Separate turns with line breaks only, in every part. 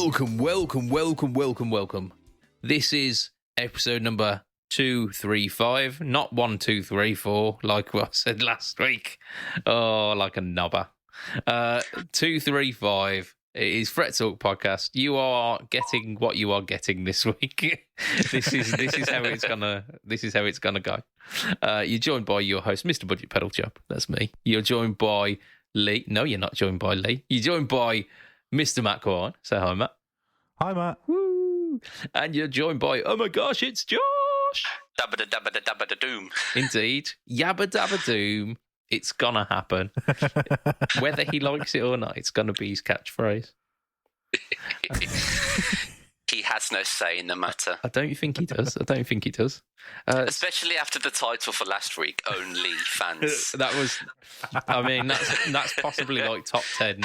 Welcome. This is episode number 235, not 1, 2, 3, 4, like what I said last week. Oh, like a knobber. 235. It is Fret Talk podcast. You are getting what you are getting this week. This is how it's gonna go. You're joined by your host, Mr. BudgetPedalChap. That's me. You're joined by Lee. No, you're not joined by Lee. You're joined by Mr. Matt Corn. Say hi, Matt.
Hi, Matt.
Woo. And you're joined by, oh my gosh, it's Josh.
Dabba da dabba da dabba da doom.
Indeed. Yabba dabba doom. It's gonna happen. Whether he likes it or not, it's gonna be his catchphrase.
He has no say in the matter.
I don't think he does.
Especially after the title for last week, Only Fans.
That's possibly like top 10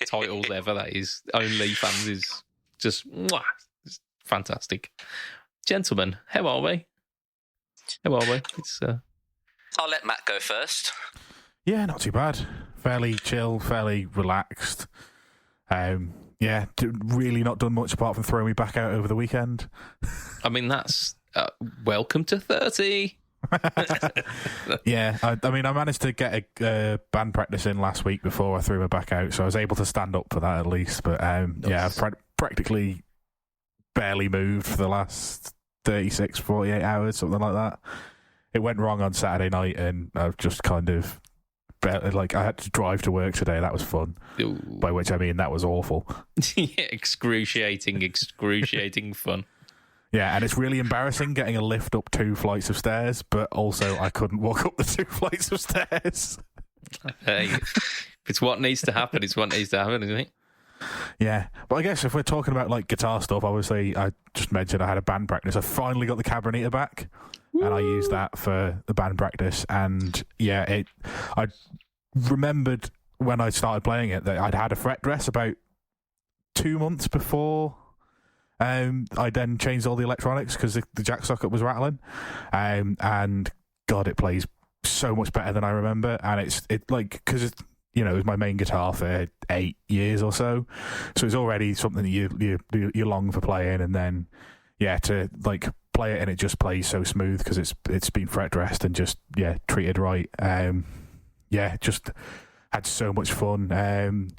titles ever. That is. Only Fans is just it's fantastic. Gentlemen, how are we? It's
I'll let Matt go first.
Yeah, not too bad. Fairly chill, fairly relaxed. Really not done much apart from throwing me back out over the weekend.
I mean, that's welcome to 30.
Yeah, I managed to get a band practice in last week before I threw my back out, so I was able to stand up for that at least. But I've practically barely moved for the last 36, 48 hours, something like that. It went wrong on Saturday night, and I've just kind of I had to drive to work today. That was fun.
Ooh.
By which I mean that was awful.
Yeah, excruciating fun.
Yeah, and it's really embarrassing getting a lift up 2 flights of stairs, but also I couldn't walk up the 2 flights of stairs.
Hey, if it's what needs to happen, isn't it?
Yeah, but I guess if we're talking about like guitar stuff, obviously I just mentioned I had a band practice. I finally got the Cabernet back. Woo! And I used that for the band practice. And yeah, I remembered when I started playing it that I'd had a fret dress about 2 months before. I then changed all the electronics because the jack socket was rattling. And God, it plays so much better than I remember. And because it was my main guitar for 8 years or so. So it's already something that you long for playing. And then, yeah, to play it and it just plays so smooth because it's been fret dressed and just treated right. Just had so much fun.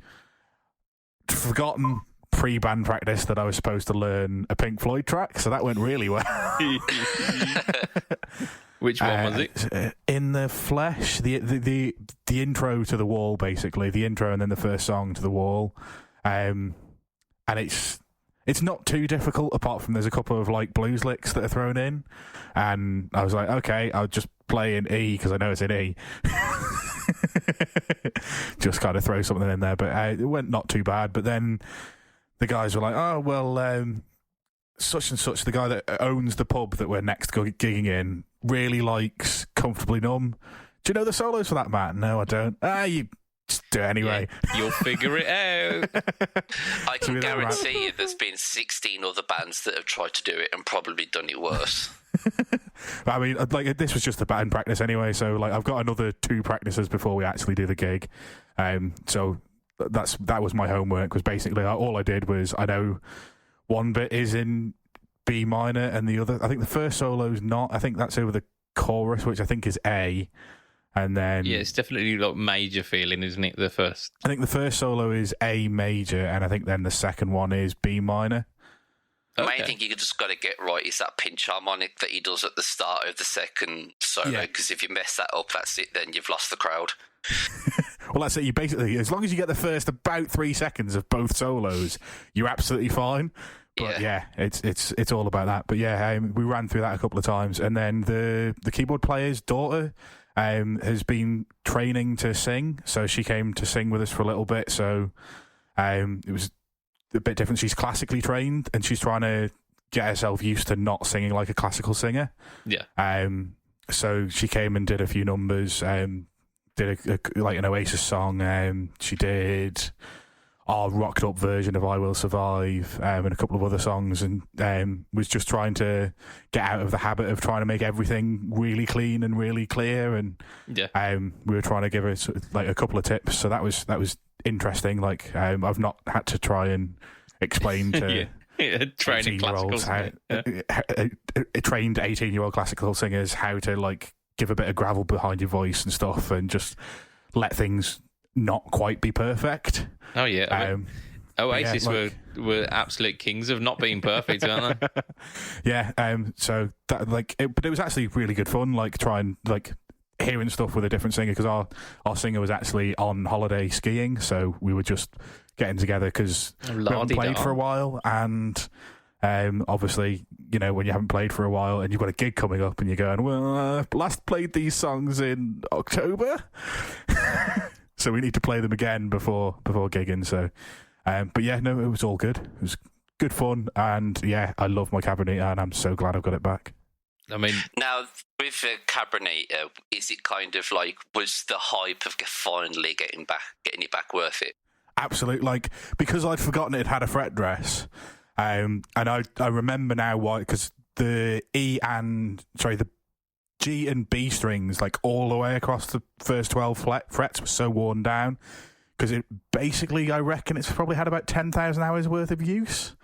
Forgotten pre-band practice that I was supposed to learn a Pink Floyd track, so that went really well.
Which one was it?
In the Flesh, the intro to The Wall, basically the intro and then the first song to The Wall, and it's not too difficult apart from there's a couple of blues licks that are thrown in, and I was like, okay, I'll just play in E because I know it's in E. Just kind of throw something in there, but it went not too bad. But then the guys were like, oh well, such and such, the guy that owns the pub that we're next gigging in, really likes Comfortably Numb. Do you know the solos for that, Matt? No, I don't. You just do it anyway.
Yeah, you'll figure it out.
I can guarantee you there's been 16 other bands that have tried to do it and probably done it worse.
I mean, this was just a band practice anyway, so I've got another 2 practices before we actually do the gig. So that was my homework. Was basically all I did was I know one bit is in B minor and the other, I think the first solo's not. I think that's over the chorus, which I think is A. And then
it's definitely major feeling, isn't it? The first.
I think the first solo is A major, and I think then the second one is B minor.
The main thing you just got to get right is that pinch harmonic that he does at the start of the second solo, because if you mess that up, that's it, then you've lost the crowd.
Well, that's it. You basically, as long as you get the first about 3 seconds of both solos, you're absolutely fine. But it's all about that. But we ran through that a couple of times, and then the keyboard player's daughter has been training to sing, so she came to sing with us for a little bit. So it was a bit different. She's classically trained, and she's trying to get herself used to not singing like a classical singer.
Yeah.
So she came and did a few numbers. Did an Oasis song. She did our rocked up version of I Will Survive, and a couple of other songs, and was just trying to get out of the habit of trying to make everything really clean and really clear. And we were trying to give her a couple of tips. So that was interesting. I've not had to try and explain to
training classical
trained 18-year-old classical singers how to like give a bit of gravel behind your voice and stuff, and just let things not quite be perfect.
Oh yeah. Oasis
yeah,
were absolute kings of not being perfect, weren't they?
Yeah. So that but it was actually really good fun. Like trying hearing stuff with a different singer, because our singer was actually on holiday skiing, so we were just getting together because we haven't played for a while, and obviously, you know, when you haven't played for a while and you've got a gig coming up and you're going, well, I last played these songs in October, so we need to play them again before gigging. So, but yeah, no, it was all good. It was good fun, and yeah, I love my Cabernet, and I'm so glad I've got it back.
I mean,
now with Cabernet, is it kind of like, was the hype of finally getting it back worth it?
Absolutely, like, because I'd forgotten it had a fret dress, and I remember now why, because the G and B strings, like all the way across the first 12 frets, were so worn down, because it basically, I reckon it's probably had about 10,000 hours worth of use.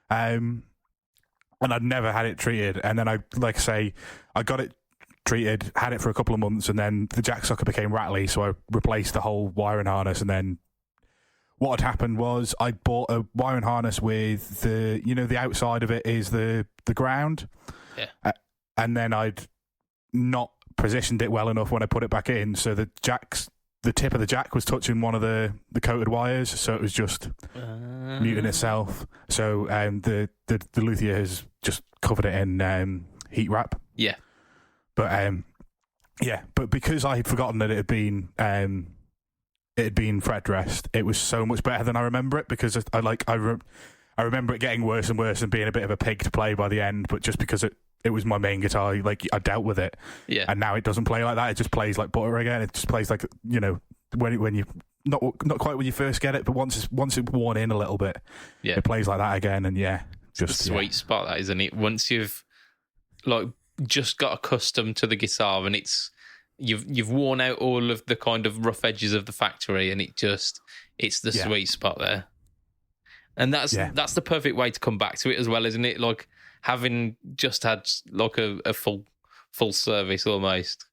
And I'd never had it treated. And then I got it treated, had it for a couple of months, and then the jack socket became rattly, so I replaced the whole wiring harness. And then what had happened was I bought a wiring harness with the outside of it is the ground.
Yeah.
And then I'd not positioned it well enough when I put it back in, so the tip of the jack was touching one of the coated wires, so it was just muting itself. So the luthier has just covered it in heat wrap.
Yeah.
But but because I had forgotten that it had been fret dressed, it was so much better than I remember it, because I remember it getting worse and worse and being a bit of a pig to play by the end, but just because it was my main guitar, like, I dealt with it.
Yeah.
And now it doesn't play like that. It just plays like butter again. It just plays like, you know, when you not quite when you first get it, but once it's worn in a little bit,
yeah,
it plays like that again. And yeah,
just the sweet spot, that, isn't it? Once you've like just got accustomed to the guitar, and you've worn out all of the kind of rough edges of the factory, and it's the sweet spot there. And that's the perfect way to come back to it as well, isn't it? Like, having just had like a full service almost.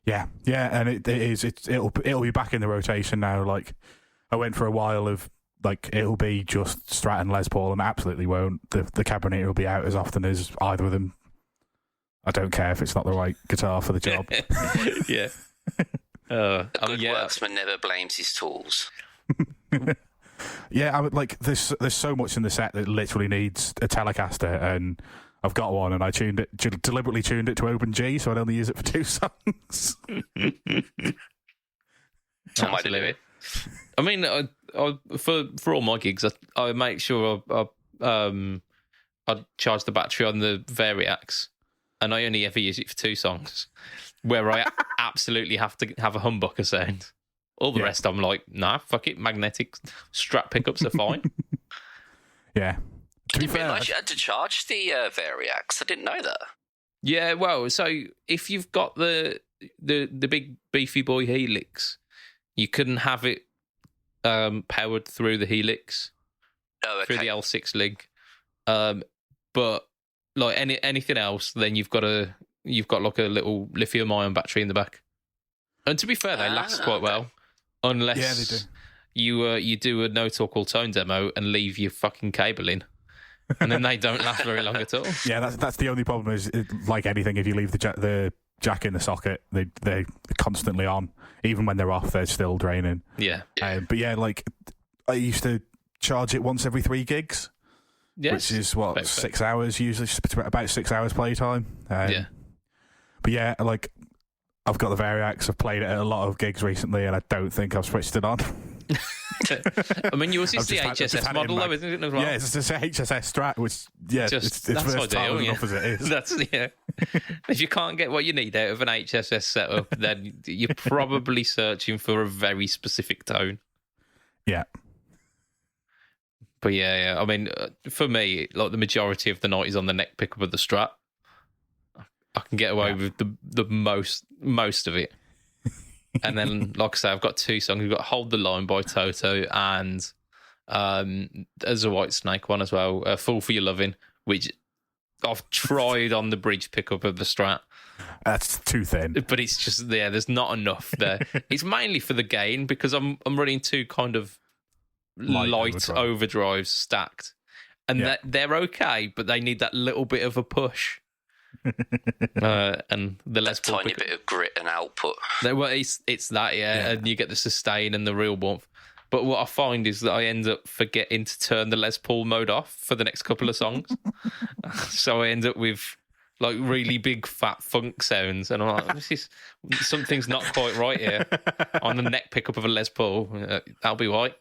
Yeah, and it'll be back in the rotation now. Like, I went for a while of like, it'll be just Strat and Les Paul, and absolutely won't. The Cabernet will be out as often as either of them. I don't care if it's not the right guitar for the job.
Yeah.
A good worksman never blames his tools.
Yeah, I would there's so much in the set that literally needs a Telecaster, and I've got one, and I deliberately tuned it to open G, so I'd only use it for 2 songs.
Absolutely. I mean, for all my gigs, I make sure I charge the battery on the Variax, and I only ever use it for 2 songs, where I absolutely have to have a humbucker sound. All the rest, I'm like, nah, fuck it. Magnetic Strat pickups are fine.
Yeah.
I didn't realise you had to charge the Variax. I didn't know that.
Yeah, well, so if you've got the big beefy boy Helix, you couldn't have it powered through the Helix, through the L6 link. But like anything else, then you've got like a little lithium-ion battery in the back. And to be fair, they last quite well. Unless you do a No Talk All Tone demo and leave your fucking cable in, and then they don't last very long at all. Yeah,
that's the only problem. Is like anything, if you leave the jack in the socket, they're constantly on. Even when they're off, they're still draining.
Yeah.
But yeah, like, I used to charge it once every 3 gigs, which is 6 hours usually, about 6 hours playtime.
Yeah.
But yeah, like, I've got the Variax. I've played it at a lot of gigs recently, and I don't think I've switched it on.
I mean, yours is the HSS model, though, isn't it? As well?
Yeah, it's a HSS Strat, which it's versatile enough as it is.
If you can't get what you need out of an HSS setup, then you're probably searching for a very specific tone.
Yeah.
But yeah. I mean, for me, like, the majority of the night is on the neck pickup of the Strat. I can get away with the most of it. And then, like I say, I've got 2 songs. We've got Hold the Line by Toto and There's a White Snake one as well, Fool for Your Loving, which I've tried on the bridge pickup of the Strat.
That's too thin.
But it's just there's not enough there. It's mainly for the gain because I'm running two kind of light overdrives stacked. And they're okay, but they need that little bit of a push. And the Les Paul
tiny bit of grit and output.
Well, it's that, and you get the sustain and the real warmth. But what I find is that I end up forgetting to turn the Les Paul mode off for the next couple of songs. So I end up with like really big fat funk sounds, and I'm like, something's not quite right here on the neck pickup of a Les Paul. That'll be right.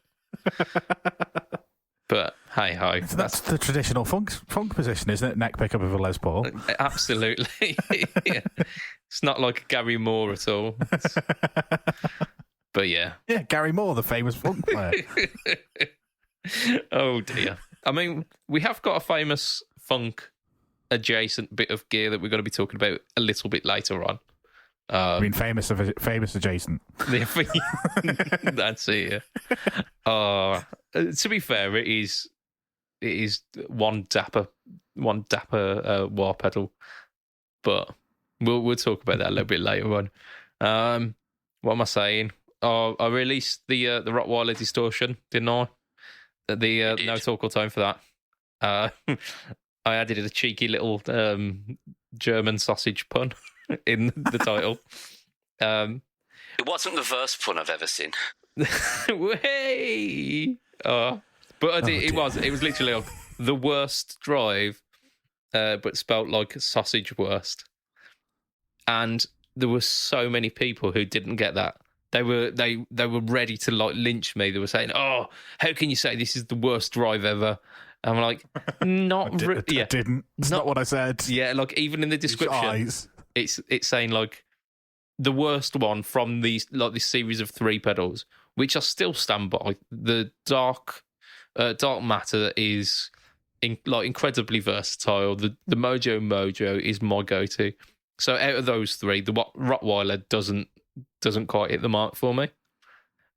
But hey ho,
so that's the traditional funk position, isn't it? Neck pickup of a Les Paul.
Absolutely. Yeah. It's not like Gary Moore at all. But yeah,
Gary Moore, the famous funk player.
Oh dear. I mean, we have got a famous funk adjacent bit of gear that we're going to be talking about a little bit later on.
I mean, famous adjacent.
That's it. Yeah. To be fair, it is one dapper wah pedal, but we'll talk about that a little bit later on. What am I saying? I released the Rottweiler distortion, didn't I? The no talk or time for that. I added a cheeky little German sausage pun in the title.
It wasn't the worst pun I've ever seen.
Way. But it was literally like the worst drive, but spelt like sausage worst. And there were so many people who didn't get that. They were ready to like lynch me. They were saying, "Oh, how can you say this is the worst drive ever?" I'm like, not really.
I didn't. It's not what I said.
Yeah, like even in the description, it's saying like the worst one from this series of 3 pedals, which I still stand by. The dark matter is incredibly versatile. The Mojo is my go-to. So out of those 3, the Rottweiler doesn't quite hit the mark for me.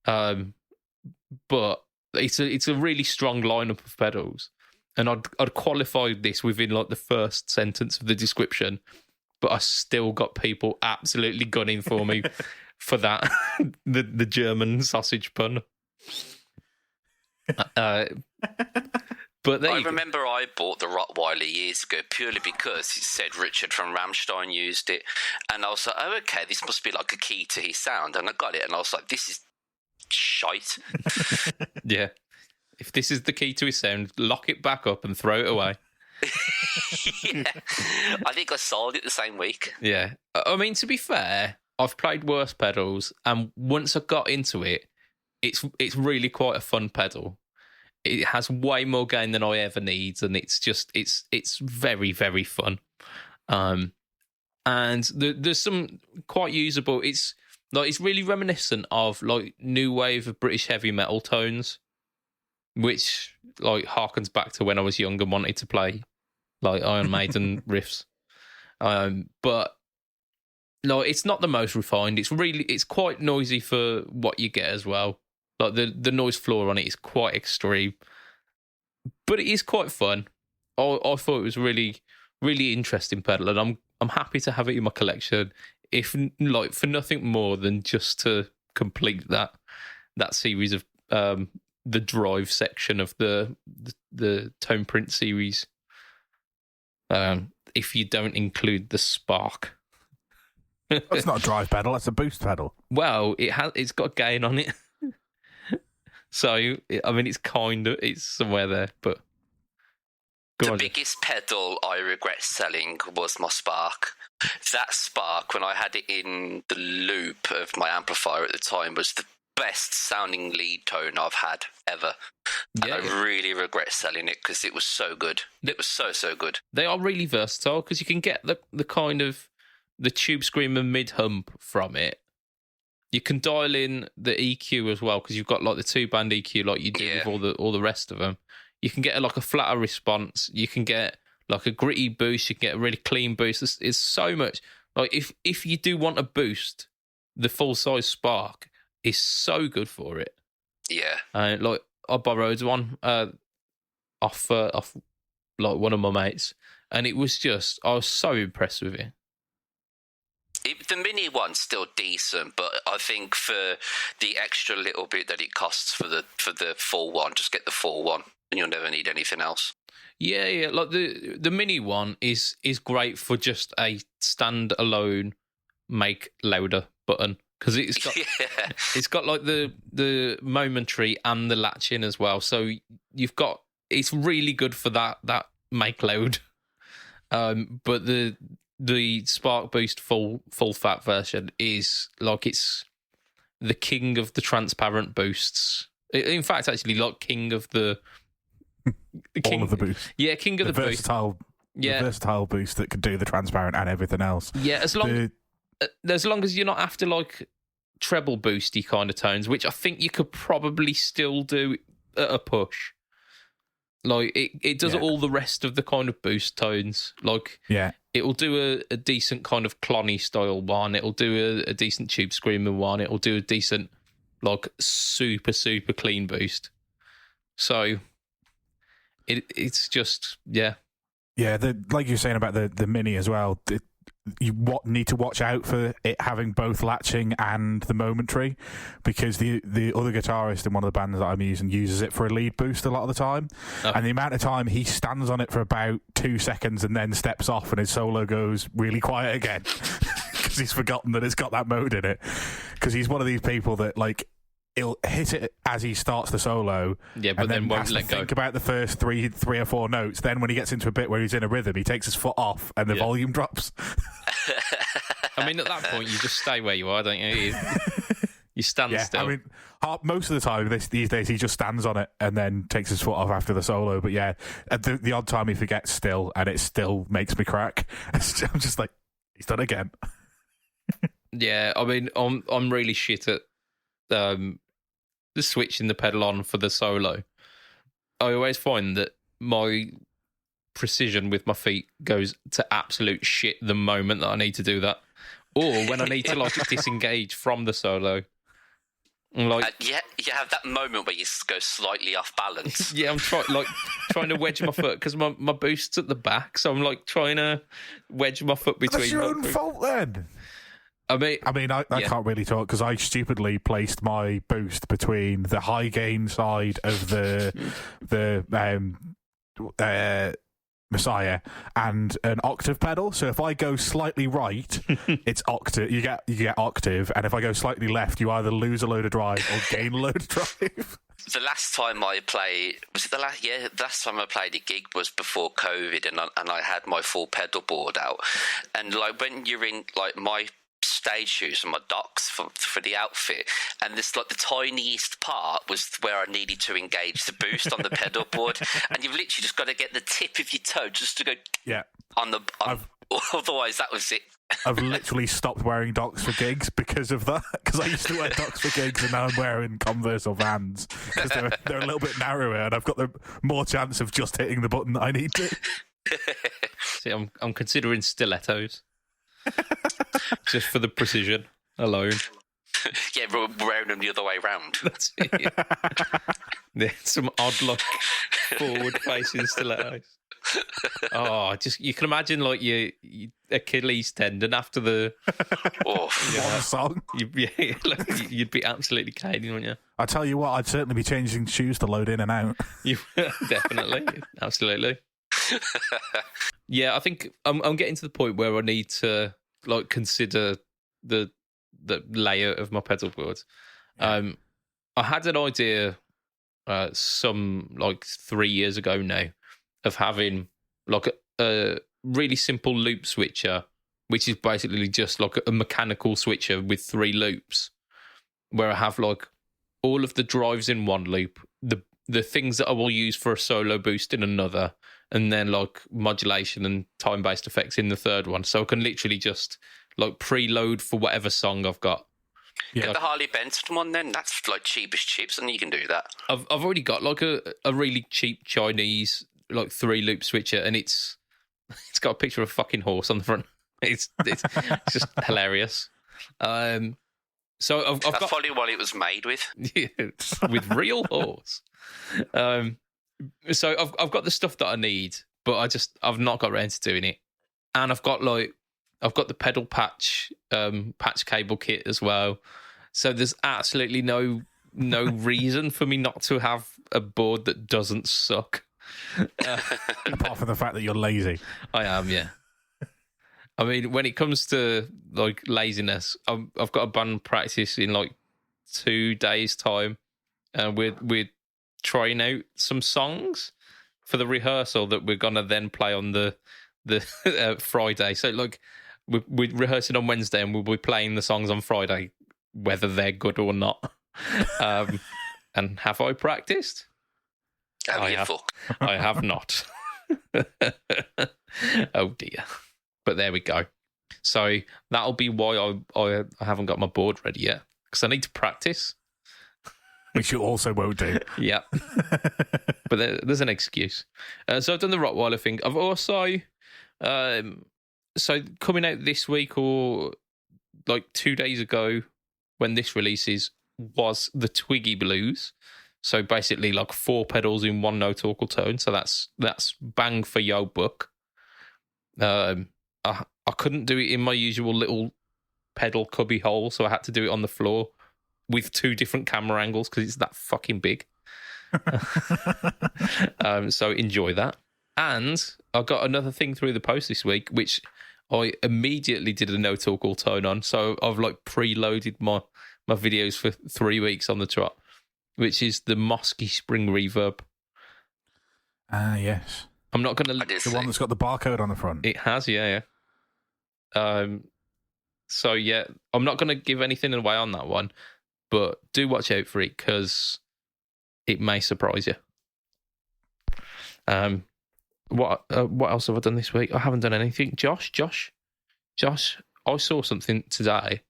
But it's a really strong lineup of pedals, and I'd qualified this within like the first sentence of the description, but I still got people absolutely gunning for me for that the German sausage pun. But
I remember I bought the Rottweiler years ago purely because it said Richard from Rammstein used it, and I was like, oh, okay, this must be like a key to his sound, and I got it, and I was like, this is shite.
Yeah. If this is the key to his sound, lock it back up and throw it away.
Yeah. I think I sold it the same week.
Yeah. I mean, to be fair, I've played worse pedals, and once I got into it, it's really quite a fun pedal. It has way more gain than I ever need, and it's very, very fun. And there's some quite usable. It's really reminiscent of like new wave of British heavy metal tones, which like harkens back to when I was young and wanted to play like Iron Maiden riffs. But like it's not the most refined. It's quite noisy for what you get as well. Like the noise floor on it is quite extreme, but it is quite fun. I thought it was really, really interesting pedal, and I'm happy to have it in my collection, if like for nothing more than just to complete that series of the drive section of the Tone Print series. If you don't include the Spark.
It's not a drive pedal; it's a boost pedal.
Well, it's got gain on it. So, I mean, it's somewhere there, but...
The biggest pedal I regret selling was my Spark. That Spark, when I had it in the loop of my amplifier at the time, was the best sounding lead tone I've had ever. And I really regret selling it because it was so good. It was so good.
They are really versatile because you can get the kind of the tube screamer mid-hump from it. You can dial in the EQ as well because you've got like the 2-band EQ like you do with all the rest of them. You can get like a flatter response. You can get like a gritty boost. You can get a really clean boost. It's so much. Like if you do want a boost, the full size Spark is so good for it.
Yeah.
And like I borrowed one off like one of my mates, and it was just I was so impressed with it.
The mini one's still decent, but I think for the extra little bit that it costs for the full one, just get the full one, and you'll never need anything else.
Yeah. Like the mini one is great for just a standalone make louder button, because it's got it's got like the momentary and the latching as well. So it's really good for that make loud. But the Spark Boost full fat version is like it's the king of the transparent boosts. In fact, actually, like king of the
all of the boosts.
Yeah, king of the
versatile,
boost. Yeah,
the versatile boost that could do the transparent and everything else.
Yeah, as long as you're not after like treble boosty kind of tones, which I think you could probably still do at a push. Like it does all the rest of the kind of boost tones. Like it'll do a decent kind of clonny style one. It'll do a decent tube screamer one. It'll do a decent like super clean boost. So it's just yeah.
Like you're saying about the mini as well. You need to watch out for it having both latching and the momentary, because the other guitarist in one of the bands that I'm using uses it for a lead boost a lot of the time, and the amount of time he stands on it for about 2 seconds and then steps off and his solo goes really quiet again because he's forgotten that it's got that mode in it, because he's one of these people that like he'll hit it as he starts the solo,
but
and then
won't let go.
Think about the first three or four notes. Then when he gets into a bit where he's in a rhythm, he takes his foot off and the volume drops.
I mean, at that point, you just stay where you are, don't you? You stand still.
I mean, most of the time these days he just stands on it and then takes his foot off after the solo. But yeah, the odd time he forgets still, and it still makes me crack. I'm just like, he's done again.
Yeah, I mean, I'm really shit at the switching the pedal on for the solo. I always find that my precision with my feet goes to absolute shit the moment that I need to do that, or when I need to like disengage from the solo. Like
you have that moment where you go slightly off balance.
Yeah, I'm trying to wedge my foot because my boost's at the back, so I'm like trying to wedge my foot between.
That's your own fault then. I can't really talk because I stupidly placed my boost between the high gain side of the Messiah and an octave pedal. So if I go slightly right, it's octave. You get octave, and if I go slightly left, you either lose a load of drive or gain a load of drive.
The last time I played the last time I played a gig was before COVID, and I had my full pedal board out, and like when you're in like my stage shoes and my docks for the outfit, and this like the tiniest part was where I needed to engage the boost on the pedal board, and you've literally just got to get the tip of your toe just to go on otherwise that was it.
I've literally stopped wearing docks for gigs because of that, because I used to wear docks for gigs and now I'm wearing Converse or Vans because they're a little bit narrower and I've got the more chance of just hitting the button that I need to.
See, I'm considering stilettos. Just for the precision alone.
Yeah, wearing them the other way round.
That's it. Yeah, some odd look forward facing stilettos. Oh, you can imagine like your Achilles tendon after the
song.
You'd be absolutely caning, wouldn't you?
I tell you what, I'd certainly be changing shoes to load in and out.
Definitely, absolutely. Yeah, I think I'm getting to the point where I need to like consider the layout of my pedal board. I had an idea some like 3 years ago now of having like a really simple loop switcher, which is basically just like a mechanical switcher with 3 loops, where I have like all of the drives in one loop, the things that I will use for a solo boost in another, and then like modulation and time-based effects in the third one. So I can literally just like preload for whatever song I've got.
Yeah, like, the Harley Benson one then, that's like cheapest chips and you can do that.
I've already got like a really cheap Chinese like 3-loop switcher, and it's got a picture of a fucking horse on the front. It's just hilarious. So I've
That's
got
probably what it was made with.
with real horse. So I've got the stuff that I need, but I've not got around to doing it. And I've got the pedal patch cable kit as well. So there's absolutely no reason for me not to have a board that doesn't suck.
Apart from the fact that you're lazy.
I am, yeah. I mean, when it comes to like laziness, I've got a band practice in like 2 days' time, and we're trying out some songs for the rehearsal that we're gonna then play on the Friday. So like we're rehearsing on Wednesday, and we'll be playing the songs on Friday, whether they're good or not. And have I practiced? I have not. Oh dear. But there we go. So that'll be why I haven't got my board ready yet, because I need to practice.
Which you also won't do.
Yeah. But there's an excuse. So I've done the Rottweiler thing. I've also, so coming out this week or like 2 days ago when this releases was the Twiggy Blues. So basically like 4 pedals in one note or tone. So that's bang for your buck. I couldn't do it in my usual little pedal cubby hole, so I had to do it on the floor with 2 different camera angles because it's that fucking big. So enjoy that. And I got another thing through the post this week, which I immediately did a no talk all tone on. So I've like preloaded my videos for 3 weeks on the trot, which is the Mosky Spring Reverb.
Yes.
I'm not going to...
The one that's got the barcode on the front.
It has, yeah. So, yeah, I'm not going to give anything away on that one, but do watch out for it because it may surprise you. What else have I done this week? I haven't done anything. Josh, I saw something today.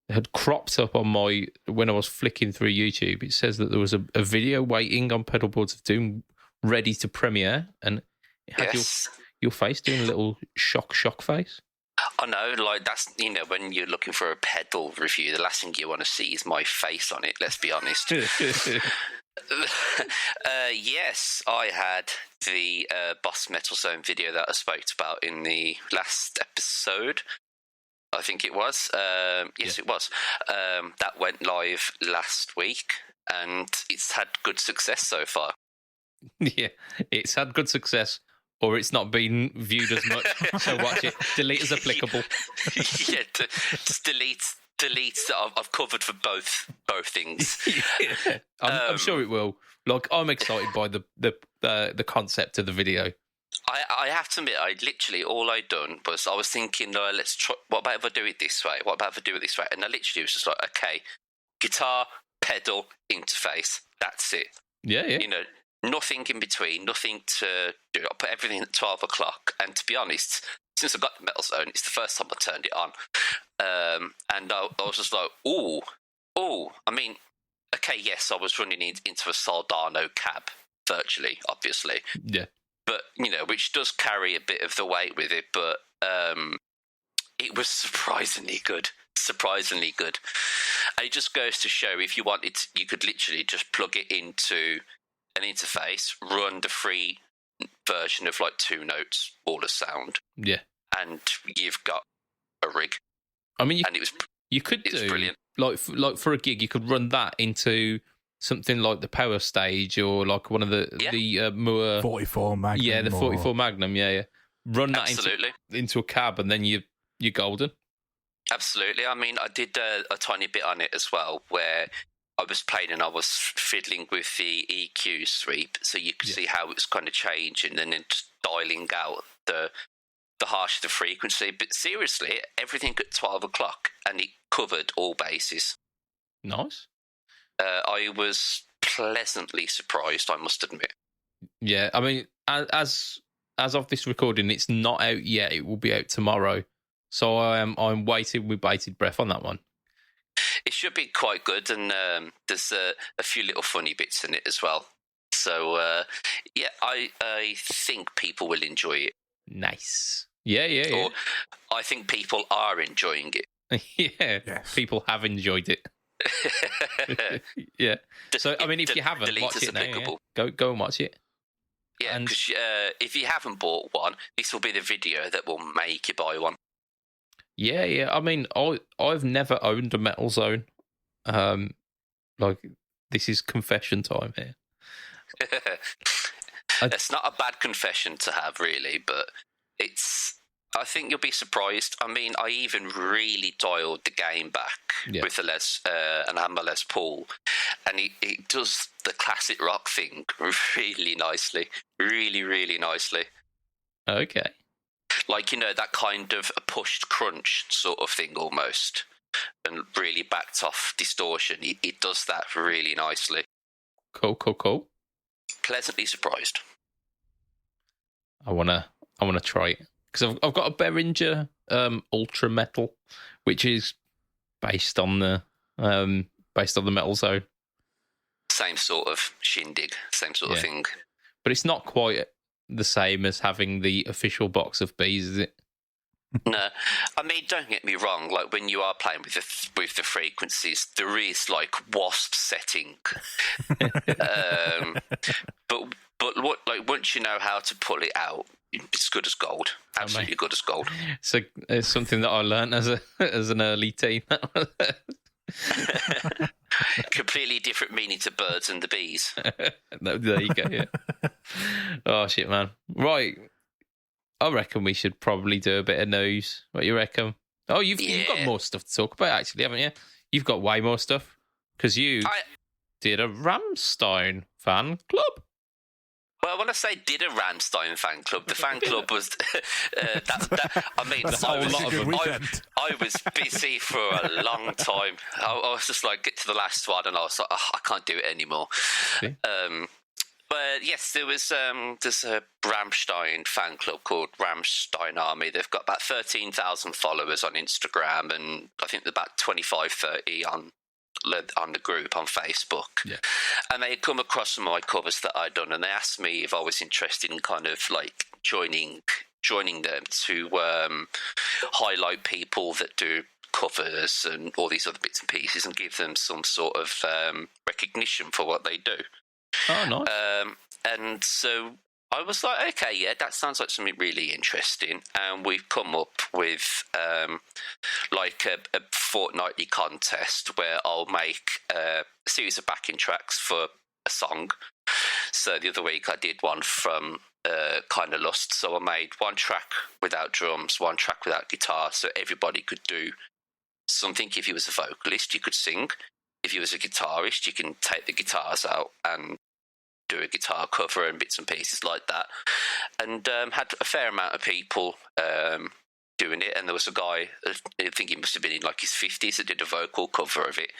It had cropped up on when I was flicking through YouTube. It says that there was a video waiting on Pedalboards of Doom ready to premiere, and it had your face doing a little shock face.
I know, like that's, when you're looking for a pedal review, the last thing you want to see is my face on it, let's be honest. Yes, I had the Boss Metal Zone video that I spoke about in the last episode. I think it was. Yes, it was. That went live last week, and it's had good success so far.
Yeah, it's had good success, or it's not been viewed as much. So watch it. Delete as applicable.
Yeah, just delete that I've covered for both things.
Yeah. I'm sure it will. Like, I'm excited by the concept of the video.
I have to admit, all I'd done was I was thinking, let's try. What about if I do it this way? What about if I do it this way? And I literally was just like, okay, guitar, pedal, interface. That's it.
Yeah.
Nothing in between, nothing to do. I put everything at 12 o'clock. And to be honest, since I got the Metal Zone, it's the first time I turned it on. And I was just like, ooh. I mean, okay, yes, I was running into a Soldano cab, virtually, obviously.
Yeah.
But, which does carry a bit of the weight with it, but it was surprisingly good. And it just goes to show, if you wanted to, you could literally just plug it into an interface, run the free version of like 2 notes, all the sound.
Yeah.
And you've got a rig.
I mean,
it was brilliant.
Like for a gig, you could run that into something like the Power Stage or like one of the Moore
44 Magnum.
Yeah, the 44 Magnum. Yeah. Run that into a cab, and then you're golden.
Absolutely. I mean, I did a tiny bit on it as well, where I was playing and I was fiddling with the EQ sweep, so you could see how it's kind of changing, and then just dialing out the harsher the frequency. But seriously, everything at 12 o'clock, and it covered all bases.
Nice.
I was pleasantly surprised, I must admit.
Yeah, I mean, as of this recording, it's not out yet. It will be out tomorrow, so I'm waiting with bated breath on that one.
It should be quite good, and there's a few little funny bits in it as well. So, I think people will enjoy it.
Nice. Yeah.
Or I think people are enjoying it.
Yeah,
Yes.
people have enjoyed it. Yeah. So, I mean, if you haven't, watch it now. Yeah. Go and watch it.
Yeah, because if you haven't bought one, this will be the video that will make you buy one.
Yeah. I mean, I've never owned a Metal Zone. Like, this is confession time here.
It's not a bad confession to have, really, but I think you'll be surprised. I mean, I even really dialed the game back with an Hammer Les Paul, and it does the classic rock thing really nicely. Really, really nicely.
Okay.
Like, that kind of a pushed crunch sort of thing almost, and really backed off distortion. It does that really nicely.
Cool.
Pleasantly surprised.
I wanna try it because I've got a Behringer Ultra Metal, which is based on the Metal Zone.
Same sort of shindig, same sort of thing.
But it's not quite the same as having the official box of bees, is it?
No, I mean, don't get me wrong. Like, when you are playing with the frequencies, there is like wasp setting, but what, like, once you know how to pull it out, it's good as gold. Absolutely good as gold.
So it's something that I learned as an early teen.
Completely different meaning to birds and the bees.
There you go. Yeah. Oh shit, man. Right. I reckon we should probably do a bit of news. What you reckon? Oh, you've got more stuff to talk about, actually, haven't you? You've got way more stuff because you did a Rammstein fan club.
Well, when I say did a Rammstein fan club, the fan club was I mean, I was busy for a long time. I was just like, get to the last one, and I was like, I can't do it anymore.
See?
But yes, there's a Rammstein fan club called Rammstein Army. They've got about 13,000 followers on Instagram, and I think they're about 25, 30 on the group on Facebook. Yeah. And they had come across some of my covers that I'd done, and they asked me if I was interested in kind of like joining them to highlight people that do covers and all these other bits and pieces, and give them some sort of recognition for what they do.
Oh, nice.
And so I was like, okay, yeah, that sounds like something really interesting. And we've come up with like a fortnightly contest where I'll make a series of backing tracks for a song. So the other week I did one from Kind of Lust. So I made one track without drums, one track without guitar, so everybody could do something. If you was a vocalist, you could sing. If you was a guitarist, you can take the guitars out and do a guitar cover and bits and pieces like that. And had a fair amount of people doing it. And there was a guy, I think he must have been in like his 50s, that did a vocal cover of it.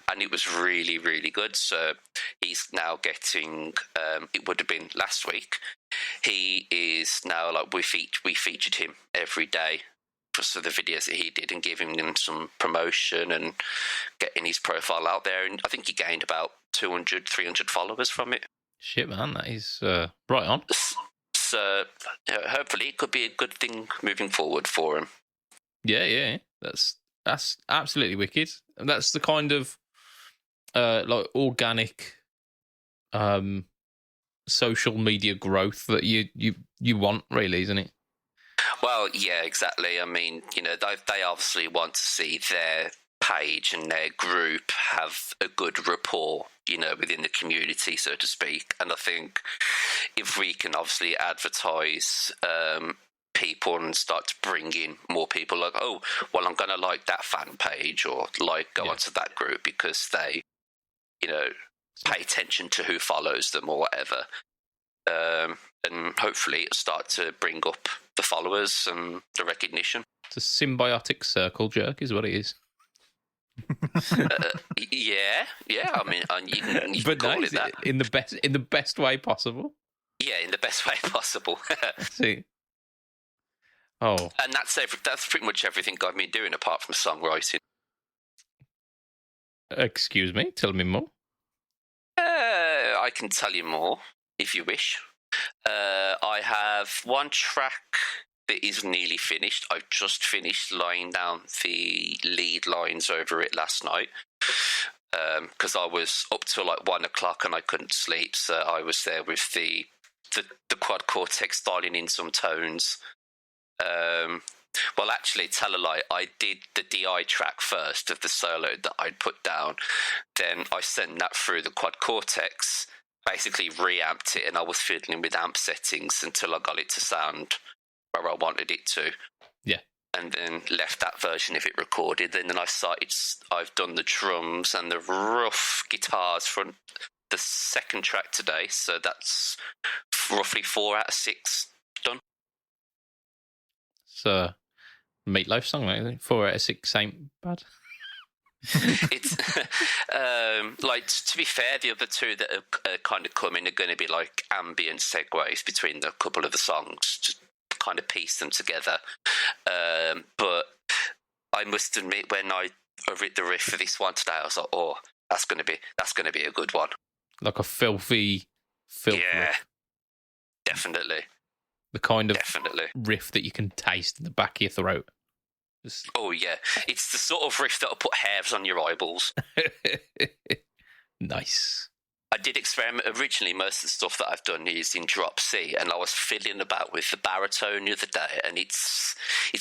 And it was really, really good. So he's now getting, it would have been last week, he is now like, we featured him every day for the videos that he did, and giving him some promotion and getting his profile out there. And I think he gained about 200, 300 followers from it.
Shit, man, that is right on.
So hopefully it could be a good thing moving forward for him.
Yeah. That's absolutely wicked. And that's the kind of like organic social media growth that you want, really, isn't it?
Well, yeah, exactly. I mean, they obviously want to see their page and their group have a good rapport, within the community, so to speak. And I think if we can obviously advertise people and start to bring in more people, like, oh, well, I'm going to like that fan page, or go onto that group because they, pay attention to who follows them or whatever. And hopefully it'll start to bring up the followers and the recognition.
It's a symbiotic circle jerk is what it is.
Yeah. I mean, you can call it that
in the best way possible.
Yeah, in the best way possible.
See. Oh,
and that's pretty much everything I've been doing apart from songwriting.
Excuse me, tell me more.
I can tell you more if you wish. I have one track that is nearly finished. I've just finished laying down the lead lines over it last night because I was up till like 1 o'clock and I couldn't sleep. So I was there with the quad cortex dialing in some tones. Well, actually, tell a lie. I did the DI track first of the solo that I'd put down. Then I sent that through the quad cortex, basically reamped it, and I was fiddling with amp settings until I got it to sound where I wanted it to.
Yeah.
And then left that version of it recorded. Then I've done the drums and the rough guitars from the second track today. So that's roughly 4 out of 6 done.
So, Meatloaf song, like 4 out of 6 ain't bad.
It's like, to be fair, the other two that are kind of coming are going to be like ambient segues between a couple of the songs to kind of piece them together. But I must admit, when I read the riff for this one today, I was like, "Oh, that's going to be a good one."
Like a filthy riff.
Definitely.
The kind of
Definitely.
riff that you can taste in the back of your throat.
Oh, yeah. It's the sort of riff that'll put hairs on your eyeballs.
Nice.
I did experiment. Originally, most of the stuff that I've done is in drop C, and I was fiddling about with the baritone the other day, and it's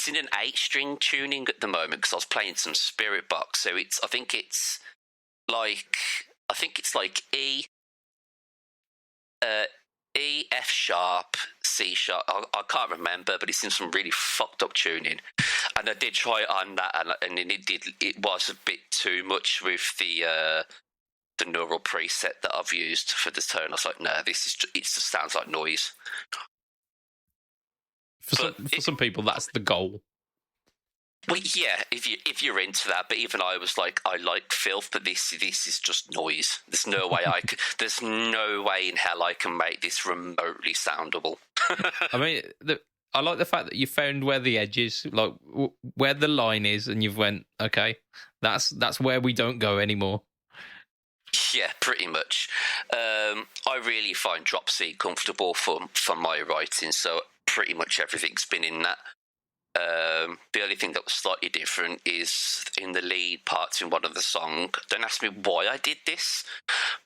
in an 8-string tuning at the moment because I was playing some Spirit Box. So I think it's like E, F sharp, C sharp. I can't remember, but it's in some really fucked up tuning. And I did try it on that, and it was a bit too much with the neural preset that I've used for the tone. I was like, no, it just sounds like noise.
For some people, that's the goal.
Well, yeah, if you're into that, but even I was like, I like filth, but this is just noise. There's no way there's no way in hell I can make this remotely soundable.
I mean, I like the fact that you found where the edge is, like where the line is, and you've went, okay, that's where we don't go anymore.
Yeah, pretty much. I really find drop C comfortable for my writing, so pretty much everything's been in that. The only thing that was slightly different is in the lead parts in one of the songs. Don't ask me why I did this,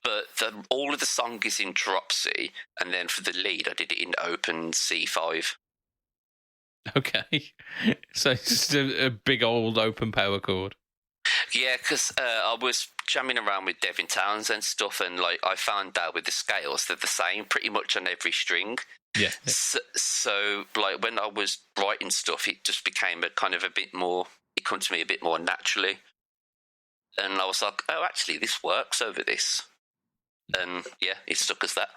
but all of the song is in drop C, and then for the lead I did it in open C5.
Okay. So it's just a big old open power chord.
Yeah, because I was jamming around with Devin Townsend and stuff, and like I found out with the scales, they're the same pretty much on every string.
Yeah.
So like when I was writing stuff, it just became it come to me a bit more naturally. And I was like, oh, actually, this works over this. And yeah, it stuck as that.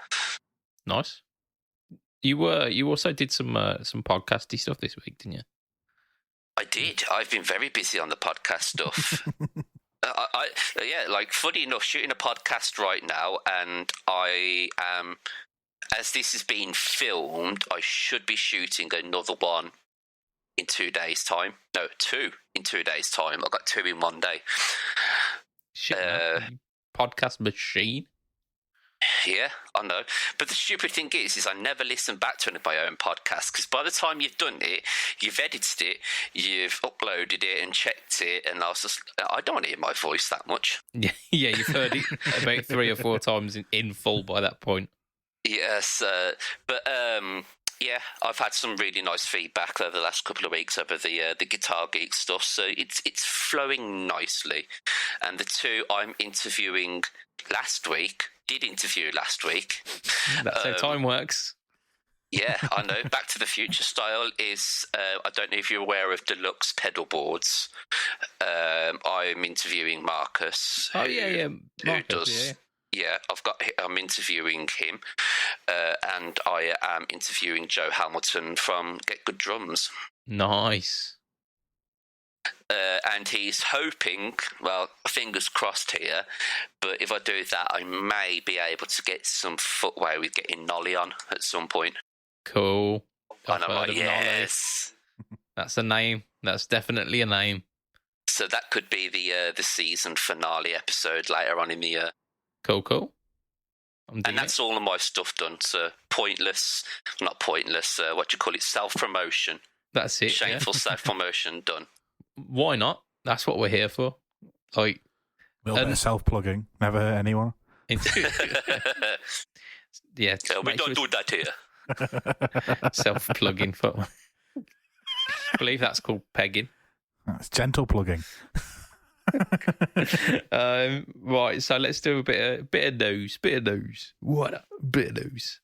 Nice. You also did some podcasty stuff this week, didn't you?
I did. I've been very busy on the podcast stuff. Like funny enough, shooting a podcast right now, and I am, as this is being filmed, I should be shooting another one in 2 days' time. No, 2 in 2 days' time. I've got 2 in 1 day.
Shit, podcast machine.
Yeah, I know. But the stupid thing is I never listen back to any of my own podcasts, because by the time you've done it, you've edited it, you've uploaded it and checked it, and I don't want to hear my voice that much.
Yeah, you've heard it about 3 or 4 times in full by that point.
Yes, but yeah, I've had some really nice feedback over the last couple of weeks over the Guitar Geek stuff, so it's flowing nicely. And the 2 I'm interviewing did interview last week.
That's how time works.
Yeah, I know. Back to the Future style is, I don't know if you're aware of Deluxe pedal boards. I'm interviewing Marcus.
Yeah. Marcus,
I'm interviewing him, and I am interviewing Joe Hamilton from Get Good Drums.
Nice.
And he's hoping, well, fingers crossed here, but if I do that, I may be able to get some footway with getting Ollie on at some point.
Cool.
And I'm like, yes.
That's a name. That's definitely a name.
So that could be the season finale episode later on in the year.
Cool.
And that's all of my stuff done. So not pointless, self-promotion.
That's it.
Shameful self-promotion done.
Why not? That's what we're here for. Like,
A little bit of self-plugging. Never hurt anyone.
Yeah,
we don't do that here.
Self-plugging. I believe that's called pegging.
That's gentle plugging.
Right, so let's do a bit of news. What a bit of news.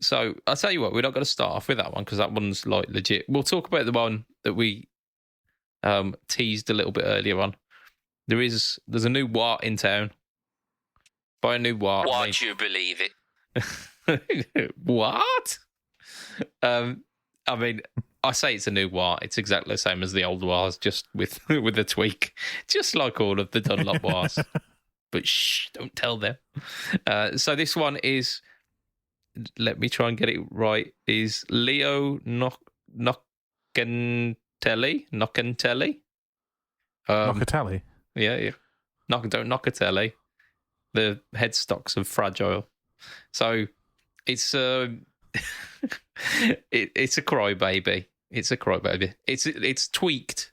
So I'll tell you what, we're not going to start off with that one because that one's like legit. We'll talk about the one that we teased a little bit earlier on. There's a new wart in town. By a new wart,
why do you believe
it? What? I mean, I say it's a new wart. It's exactly the same as the old wars, just with a tweak, just like all of the Dunlop wars. But shh, don't tell them. So this one is, let me try and get it right, is Leo Nockentelli?
Locatelli?
Yeah. Don't Knockatelli. The headstocks of Fragile. So it's it's a crybaby. It's a crybaby. It's tweaked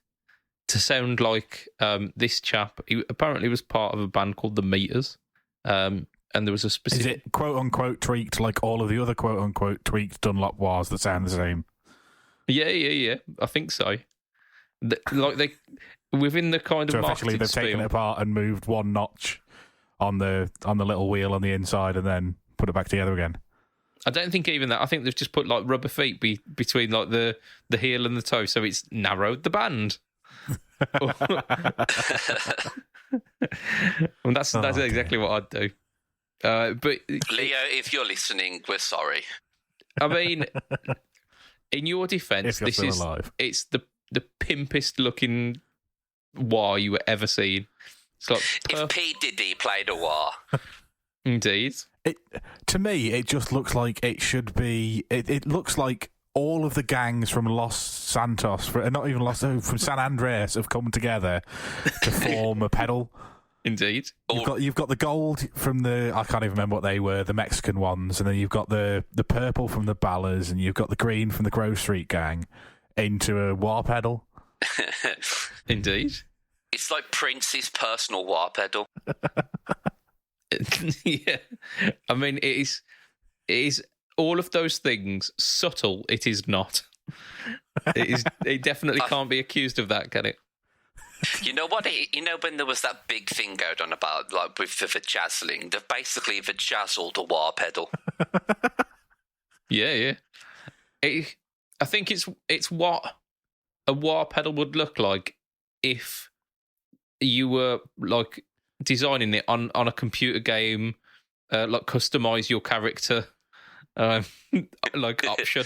to sound like this chap. He apparently was part of a band called The Meters. And there was a specific...
Is it quote-unquote tweaked like all of the other quote-unquote tweaked Dunlop wars that sound the same?
Yeah. I think so. Within the kind of
so
marketing
effectively they've taken it apart and moved one notch on the little wheel on the inside and then put it back together again.
I don't think even that. I think they've just put like rubber feet between like the heel and the toe, so it's narrowed the band. And that's exactly what I'd do. But
Leo, if you're listening, we're sorry.
I mean, in your defence,
this is alive.
It's the pimpest looking war you were ever seen. It's like
if P. Diddy played a war.
Indeed.
To me, it just looks like it should be. It looks like all of the gangs from Los Santos, not even from San Andreas, have come together to form a pedal.
Indeed.
You've got the gold from I can't even remember what they were, the Mexican ones, and then you've got the purple from the Ballas, and you've got the green from the Grove Street gang into a war pedal.
Indeed.
It's like Prince's personal war pedal.
Yeah. I mean, it is all of those things subtle. It is not. It definitely can't be accused of that, can it?
You know what? When there was that big thing going on about like with the vajazzling, they've basically vajazzled a war pedal.
Yeah. I think it's what a war pedal would look like if you were like designing it on a computer game, like customize your character, like option,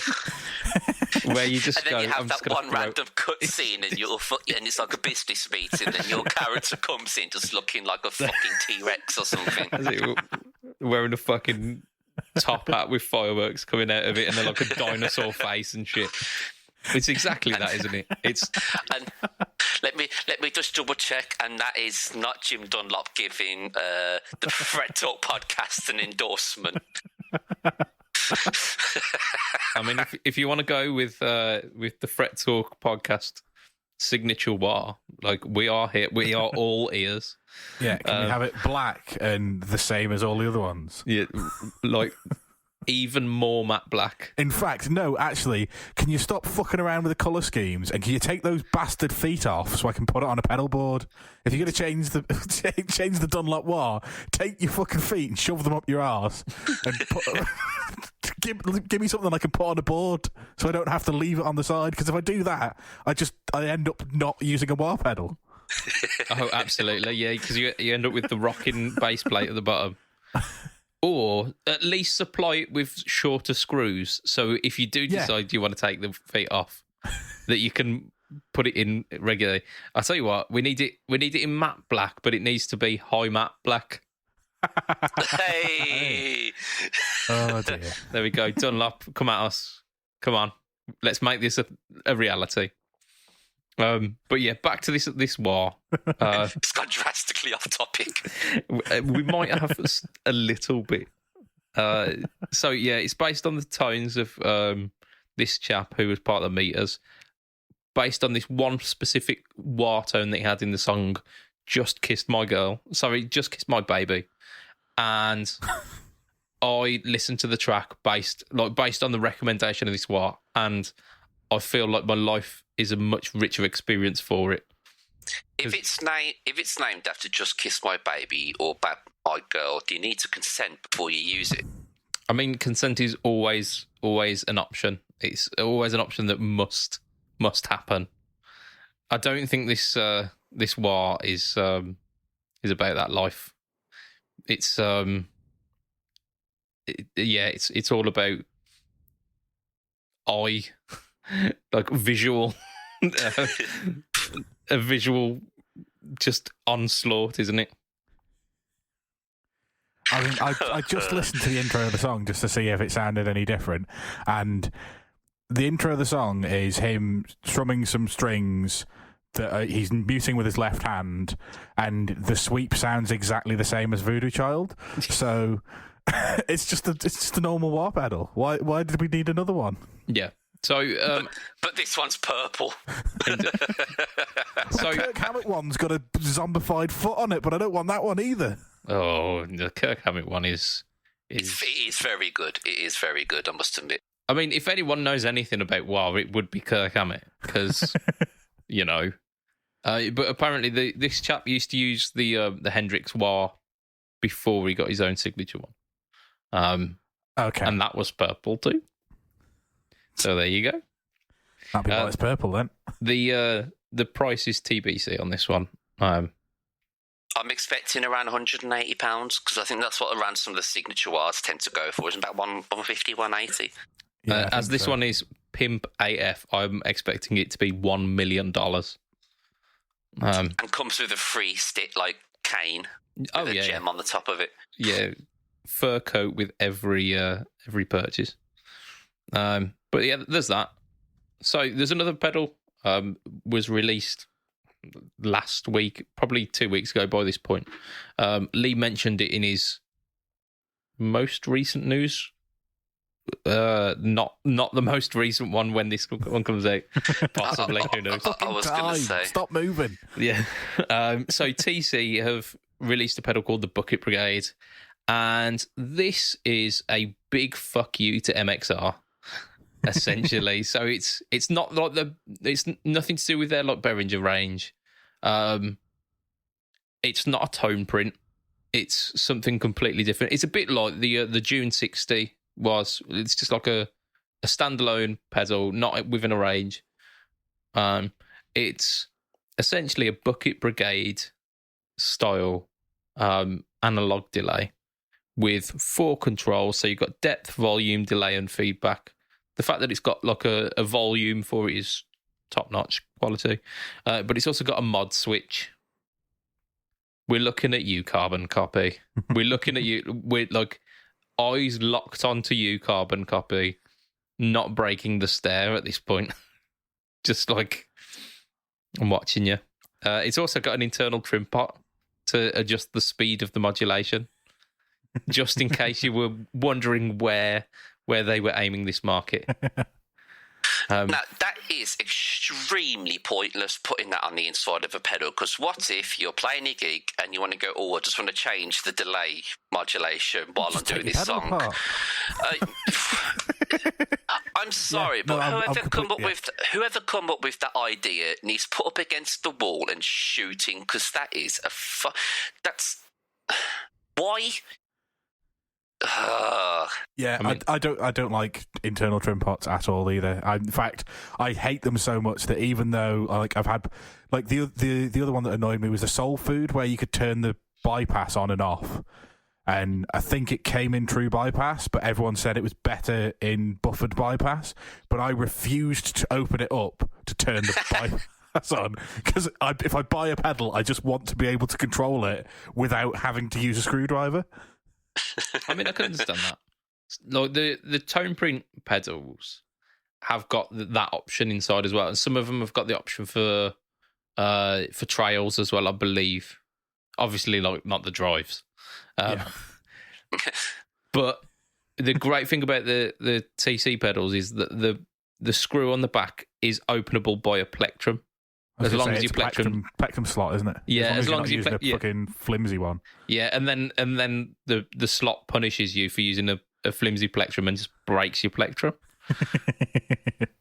where you just
and then
go.
You have that one random cutscene, and and it's like a business meeting, and your character comes in just looking like a fucking T-Rex or something,
wearing a fucking top hat with fireworks coming out of it, and then like a dinosaur face and shit. It's exactly that, isn't it?
And let me just double check, and that is not Jim Dunlop giving the Fret Talk podcast an endorsement.
I mean, if you want to go with the Fret Talk podcast signature war, like we are here, we are all ears.
Yeah, can we have it black and the same as all the other ones?
Yeah, like even more matte black.
In fact, no, actually, can you stop fucking around with the colour schemes and can you take those bastard feet off so I can put it on a pedal board? If you're going to change the Dunlop War, take your fucking feet and shove them up your arse and give me something I can put on a board so I don't have to leave it on the side, because if I do that, I end up not using a war pedal.
Oh, absolutely, yeah, because you end up with the rocking base plate at the bottom. Or at least supply it with shorter screws, so if you do decide you want to take the feet off, that you can put it in regularly. I'll tell you what, we need it in matte black, but it needs to be high matte black.
Hey!
Oh dear.
There we go. Dunlop, come at us. Come on. Let's make this a reality. But yeah, back to this war.
It's gone drastically off topic.
We might have a little bit. So yeah, it's based on the tones of this chap who was part of the meters, based on this one specific wah tone that he had in the song, Just Kissed My Baby. And I listened to the track based on the recommendation of this wah, and I feel like my life is a much richer experience for it.
If it's named after Just Kiss My Baby or Bad My Girl, do you need to consent before you use it?
I mean, consent is always an option. It's always an option that must happen. I don't think this wah is about that life. It's it's all about like visual a visual just onslaught, isn't it?
I mean, I just listened to the intro of the song just to see if it sounded any different, and the intro of the song is him strumming some strings that he's muting with his left hand, and the sweep sounds exactly the same as Voodoo Child. So it's just a normal wah pedal. Why did we need another one?
Yeah. So,
but this one's purple.
So Kirk Hammett one's got a zombified foot on it, but I don't want that one either.
Oh, the Kirk Hammett one is
it is very good. It is very good, I must admit.
I mean, if anyone knows anything about wah, it would be Kirk Hammett, because you know. But apparently, this chap used to use the Hendrix wah before he got his own signature one.
Okay,
and that was purple too. So there you go.
That'd be why it's purple then.
The price is TBC on this one.
I'm expecting around £180 because I think that's what around some of the signature wahs tend to go for. It's about 150, 180.
Yeah, as this one is Pimp AF, I'm expecting it to be $1 million.
And comes with a free stick like cane with a gem on the top of it.
Yeah, fur coat with every purchase. But yeah, there's that. So there's another pedal was released last week, probably 2 weeks ago by this point. Lee mentioned it in his most recent news. Not the most recent one when this one comes out. Possibly, who knows?
I was going to say.
Stop moving.
Yeah. So TC have released a pedal called the Bucket Brigade, and this is a big fuck you to MXR. Essentially, so it's not like it's nothing to do with their like Behringer range. It's not a tone print. It's something completely different. It's a bit like the June 60 was. It's just like a standalone pedal, not within a range. It's essentially a Bucket Brigade style analog delay with 4 controls. So you've got depth, volume, delay, and feedback. The fact that it's got like a volume for it is top-notch quality. But it's also got a mod switch. We're looking at you, Carbon Copy. We're looking at you. We're like eyes locked onto you, Carbon Copy, not breaking the stare at this point. Just like I'm watching you. It's also got an internal trim pot to adjust the speed of the modulation, just in case you were wondering where they were aiming this market.
Now, that is extremely pointless, putting that on the inside of a pedal, because what if you're playing a gig and you want to go, I just want to change the delay modulation while I'm doing this song. I'm sorry, but whoever come up with that idea needs put up against the wall and shooting, because that is that's... Why?
Yeah, I don't like internal trim pots at all either. In fact, I hate them so much that even though I've had the other one that annoyed me was the Soul Food, where you could turn the bypass on and off, and I think it came in true bypass, but everyone said it was better in buffered bypass. But I refused to open it up to turn the bypass on, because if I buy a pedal, I just want to be able to control it without having to use a screwdriver.
I mean, I can understand that. Like the tone print pedals have got that option inside as well, and some of them have got the option for trails as well, I believe. Obviously, like not the drives. But the great thing about the TC pedals is that the screw on the back is openable by a plectrum. As long as your plectrum
slot, isn't it?
Yeah,
as long as
you
using a fucking flimsy one.
Yeah, and then the slot punishes you for using a flimsy plectrum and just breaks your plectrum.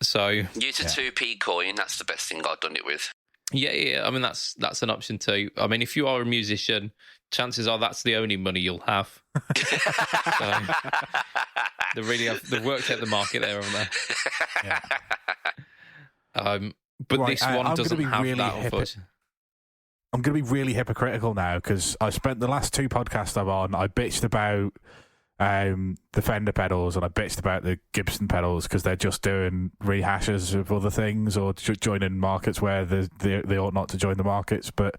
So
use a 2p coin. That's the best thing I've done it with.
Yeah. I mean, that's an option too. I mean, if you are a musician, chances are that's the only money you'll have. So, they've worked out the market there, haven't they?
Yeah.
But this one doesn't have that.
I'm going to be really hypocritical now because I spent the last 2 podcasts I'm on, I bitched about the Fender pedals and I bitched about the Gibson pedals because they're just doing rehashes of other things or joining markets where they ought not to join the markets. But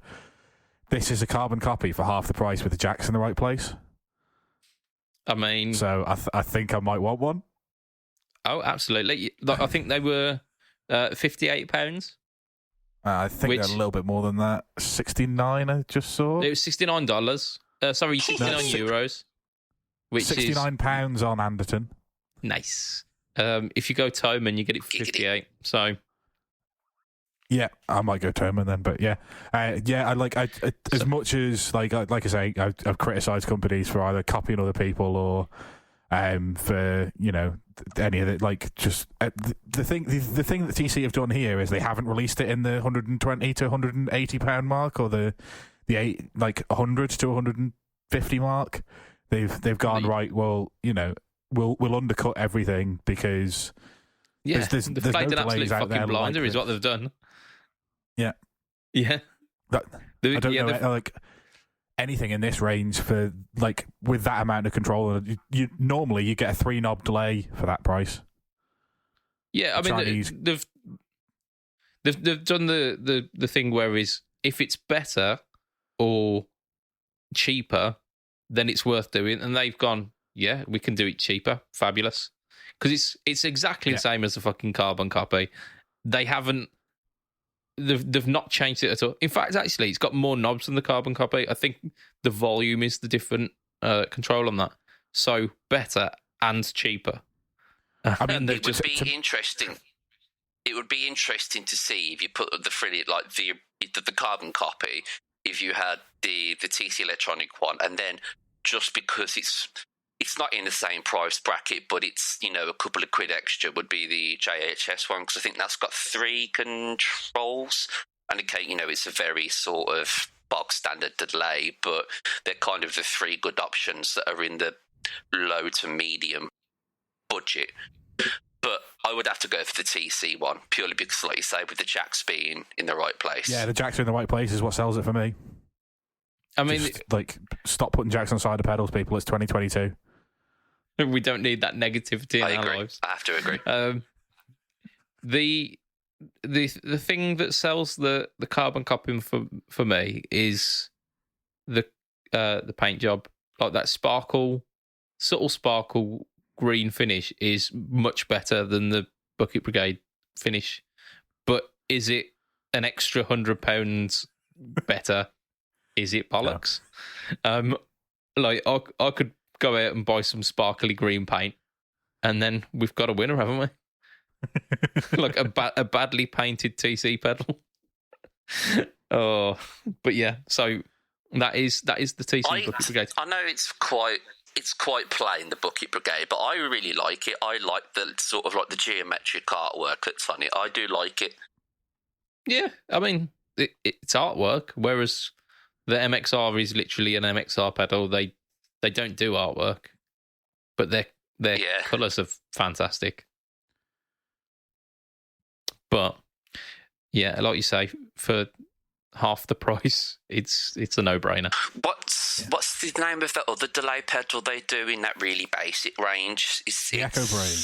this is a carbon copy for half the price with the jacks in the right place.
I mean...
So I think I might want one.
Oh, absolutely. I think they were £58.
I think they're a little bit more than that. 69, I just saw.
It was $69. Sorry, 69 euros. Which
£69
is
on Anderton.
Nice. If you go Toman, you get it for 58. So,
yeah, I might go Toman then. But yeah, as much as like I say, I've criticised companies for either copying other people or for any of it. Like just the thing that TC have done here is they haven't released it in the £120 to £180 mark or the 100 to 150 mark. They've gone right. Well, we'll undercut everything because
they've
there's
played
no
an absolute
delays out
fucking
there
blinder,
like
is what they've done.
Yeah.
I
don't know. Like anything in this range for like with that amount of control, you normally get a 3-knob delay for that price.
Yeah, I mean they've done the thing where is if it's better or cheaper, then it's worth doing, and they've gone, yeah, we can do it cheaper, fabulous, because it's exactly the same as a fucking carbon copy. They haven't, they've not changed it at all. In fact, actually, it's got more knobs than the carbon copy. I think the volume is the different control on that, so better and cheaper.
I mean, it would be interesting. It would be interesting to see if you put the carbon copy, if you had the TC Electronic one, and then just because it's not in the same price bracket, but it's a couple of quid extra, would be the JHS one, because I think that's got 3 controls, and okay, it's a very sort of box standard delay, but they're kind of the 3 good options that are in the low to medium budget. But I would have to go for the TC one, purely because, like you say, with the jacks being in the right place.
Yeah, the jacks are in the right place is what sells it for me.
I mean,
stop putting jacks on cider pedals, people. It's 2022.
We don't need that negativity in our lives.
I have to agree.
The thing that sells the carbon copy for me is the paint job, like that subtle sparkle green finish is much better than the Bucket Brigade finish. But is it an extra £100 better? Is it bollocks? No. I could go out and buy some sparkly green paint, and then we've got a winner, haven't we? Like a badly painted TC pedal. Oh, but yeah. So that is the TC Bucket Brigade.
I know it's quite plain, the Bucket Brigade, but I really like it. I like the sort of like the geometric artwork that's on it. I do like it.
Yeah, I mean it's artwork, whereas the MXR is literally an MXR pedal. They don't do artwork, but their colours are fantastic. But yeah, like you say, for half the price, it's a no-brainer.
What's the name of that other delay pedal they do in that really basic range?
The Echo Brain.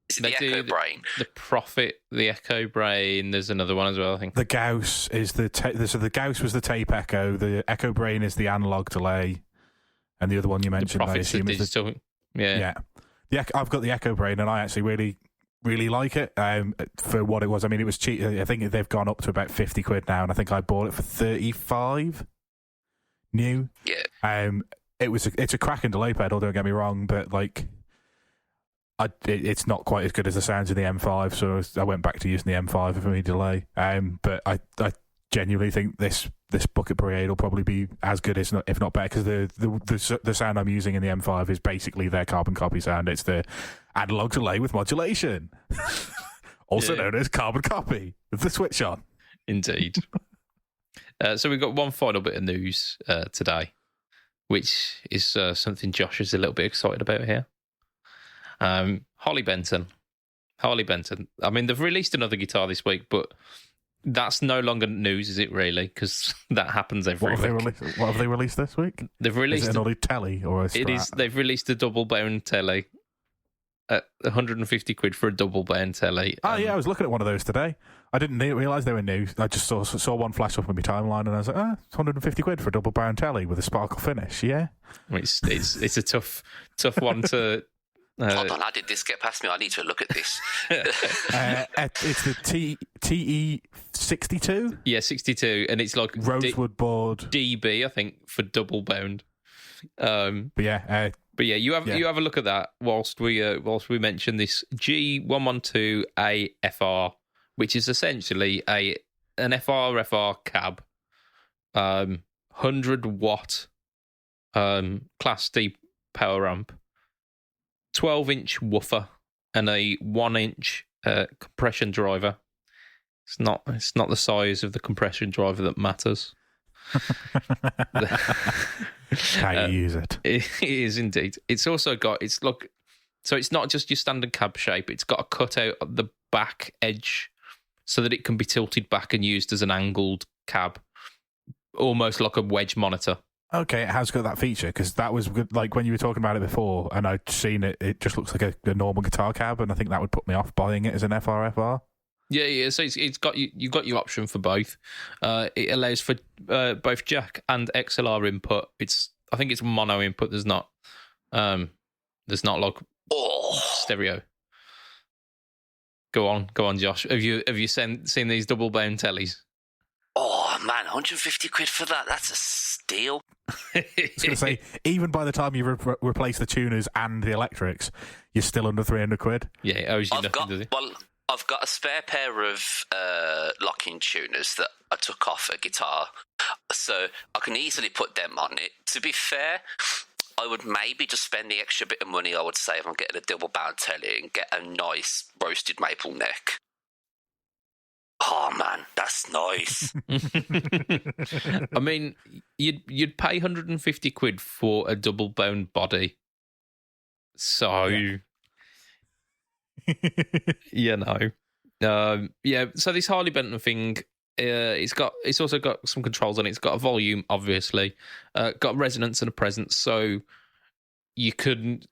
Is it the Echo Brain?
The Prophet, the Echo Brain. There's another one as well, I think.
The Gauss is so the Gauss was the tape echo. The Echo Brain is the analog delay, and the other one you mentioned, I assume, is
digital. Yeah.
I've got the Echo Brain, and I actually really, really like it for what it was. I mean, it was cheap. I think they've gone up to about 50 quid now, and I think I bought it for 35 new.
Yeah.
It's a cracking delay pedal. Don't get me wrong, but like, it's not quite as good as the sounds in the M5, so I went back to using the M5 for me delay. But I genuinely think this bucket parade will probably be as good as if not better, because the sound I'm using in the M5 is basically their carbon copy sound. It's the analog delay with modulation, also known as carbon copy with the switch on.
Indeed. So we've got one final bit of news today, which is something Josh is a little bit excited about here. Harley Benton. I mean, they've released another guitar this week, but that's no longer news, is it really? Because that happens every week.
What have they released this week?
They've released
is it an Ollie telly or a Strat?
It is. They've released a double bound telly at 150 quid for a double bound telly.
Oh yeah, I was looking at one of those today. I didn't realise they were new. I just saw one flash up on my timeline, and I was like, it's 150 quid for a double bound telly with a sparkle finish. Yeah,
it's a tough one to.
Hold on, how did this get past me? I need to look at this.
It's the TE62.
Yeah, 62, and it's like
rosewood board
DB, I think, for double bound.
But yeah,
you have a look at that whilst we mention this G112AFR, which is essentially an FR cab, 100 watt Class D power amp, 12-inch woofer, and a 1-inch compression driver. It's not the size of the compression driver that matters.
How you use it.
It is indeed. It's also got so it's not just your standard cab shape. It's got a cutout at the back edge so that it can be tilted back and used as an angled cab, almost like a wedge monitor.
Okay, it has got that feature, because that was good, like when you were talking about it before, and I'd seen it. It just looks like a normal guitar cab, and I think that would put me off buying it as an FRFR.
Yeah. So it's got you've got your option for both. It allows for both jack and XLR input. I think it's mono input. There's not like stereo. Go on, Josh. Have you seen these double bound tellies?
Oh man, 150 quid for that. That's a steal.
I was going to say, even by the time you replace the tuners and the electrics, you're still under 300 quid.
Yeah, it owes you nothing, does it?
Well, I've got a spare pair of lock-in tuners that I took off a guitar, so I can easily put them on it. To be fair, I would maybe just spend the extra bit of money I would save on getting a double bound telly and get a nice roasted maple neck. Oh man, that's nice.
I mean, you'd pay 150 quid for a double bound body. So, so this Harley Benton thing, it's also got some controls on it. It's got a volume, obviously, got resonance and a presence, so you can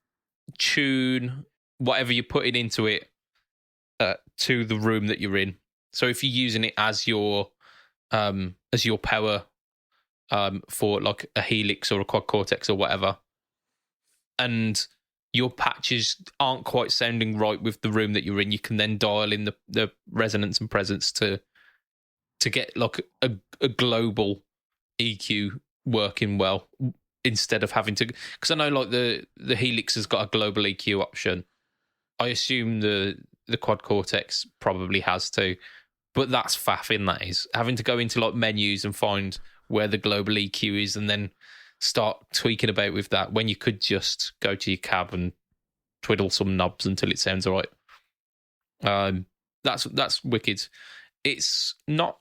tune whatever you're putting into it to the room that you're in. So if you're using it as your power for like a Helix or a Quad Cortex or whatever, and your patches aren't quite sounding right with the room that you're in, you can then dial in the resonance and presence to get like a global EQ working well, instead of having to, because I know like the Helix has got a global EQ option. I assume the Quad Cortex probably has too. But that's faffing, that is. Having to go into like menus and find where the global EQ is and then start tweaking about with that when you could just go to your cab and twiddle some knobs until it sounds all right. That's wicked. It's not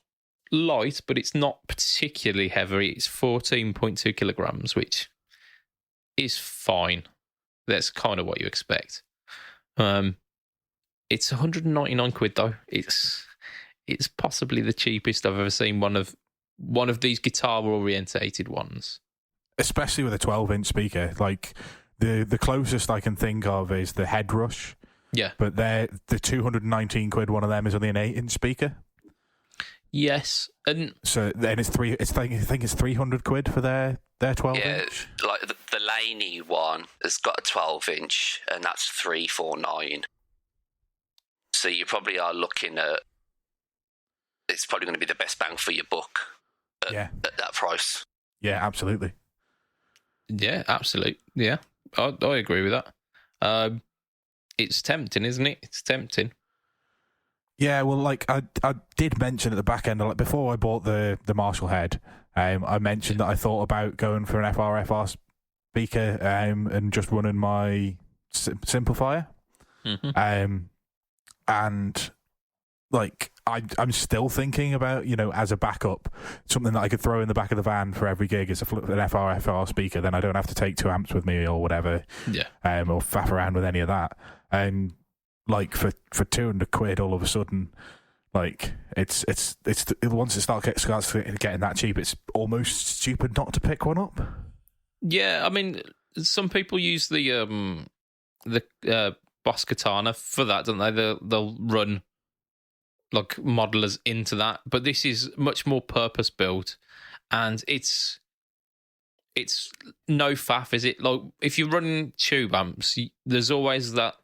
light, but it's not particularly heavy. It's 14.2 kilograms, which is fine. That's kind of what you expect. It's 199 quid though. It's possibly the cheapest I've ever seen one of these guitar orientated ones.
Especially with a 12-inch speaker. Like the closest I can think of is the Head Rush.
Yeah.
But the 219 quid one of them is only an 8-inch speaker.
Yes. And
so then I think it's 300 quid for their 12-inch.
Yeah, like the Laney one has got a 12-inch and that's 349. So you probably are looking at, it's probably going to be the best bang for your buck at that price.
Yeah, absolutely.
Yeah, absolutely. Yeah, I agree with that. it's tempting, isn't it? It's tempting.
Yeah, well, like I did mention at the back end, like before I bought the Marshall head, I mentioned that I thought about going for an FR speaker and just running my simplifier. And like I'm still thinking about, as a backup, something that I could throw in the back of the van for every gig is an FR speaker. Then I don't have to take 2 amps with me or whatever. Yeah. Or faff around with any of that. And like for £200 all of a sudden, like it's once it starts getting that cheap, it's almost stupid not to pick one up.
Yeah, I mean, some people use the Boss Katana for that, don't they? They'll run like modelers into that, but this is much more purpose built, and it's no faff, is it? Like if you're running tube amps, there's always that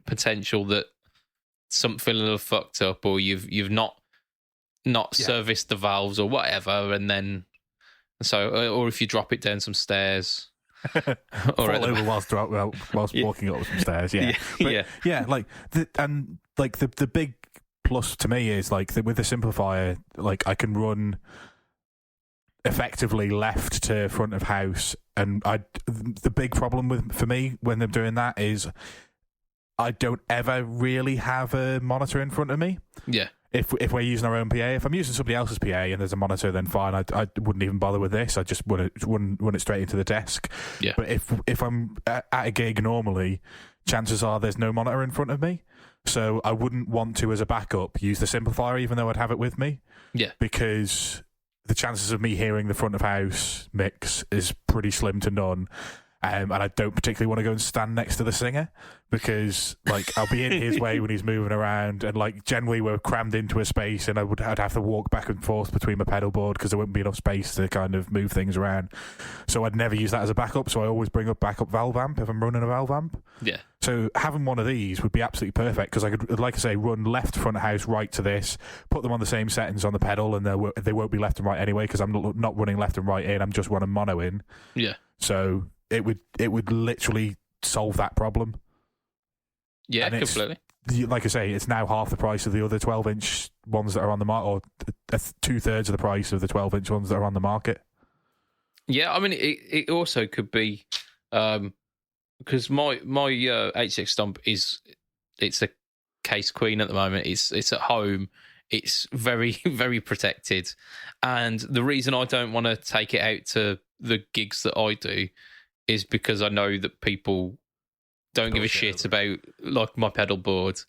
potential that something will have fucked up, or you've not serviced the valves or whatever, and then or if you drop it down some stairs.
Fall over whilst walking up some stairs. Yeah, like the big plus to me is like with the simplifier, like I can run effectively left to front of house, and the big problem for me when I'm doing that is I don't ever really have a monitor in front of me. Yeah. If we're using our own PA, if I'm using somebody else's PA and there's a monitor, then fine. I wouldn't even bother with this. I just run it straight into the desk. Yeah. But if I'm at a gig normally, chances are there's no monitor in front of me, so I wouldn't want to, as a backup, use the simplifier, even though I'd have it with me. Yeah. Because the chances of me hearing the front of house mix is pretty slim to none. And I don't particularly want to go and stand next to the singer because, like, I'll be in his way when he's moving around, and like generally we're crammed into a space, and I'd have to walk back and forth between my pedal board because there wouldn't be enough space to kind of move things around. So I'd never use that as a backup. So I always bring up backup valve amp if I'm running a valve amp. Yeah. So having one of these would be absolutely perfect because I could, like I say, run left front of house, right to this, put them on the same settings on the pedal, and they won't be left and right anyway because I'm not running left and right in. I'm just running mono in. Yeah. So it would literally solve that problem. Yeah, and completely. Like I say, it's now half the price of the other 12-inch ones that are on the market, or 2/3 of the price of the 12-inch ones that are on the market. Yeah, I mean, it also could be because my HX Stomp it's a case queen at the moment. It's at home. It's very, very protected, and the reason I don't want to take it out to the gigs that I do is because I know that people don't give a shit about like my pedal board,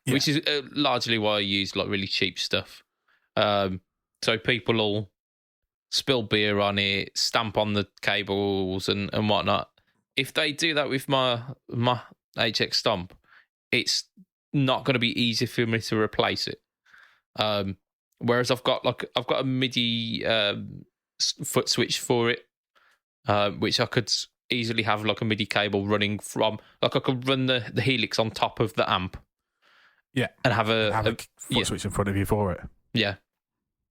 which is largely why I use like really cheap stuff. So people will spill beer on it, stamp on the cables and whatnot. If they do that with my HX Stomp, it's not going to be easy for me to replace it. Whereas I've got a MIDI foot switch for it, which I could easily have like a MIDI cable running from, like I could run the Helix on top of the amp. Yeah. And have a foot switch in front of you for it. Yeah.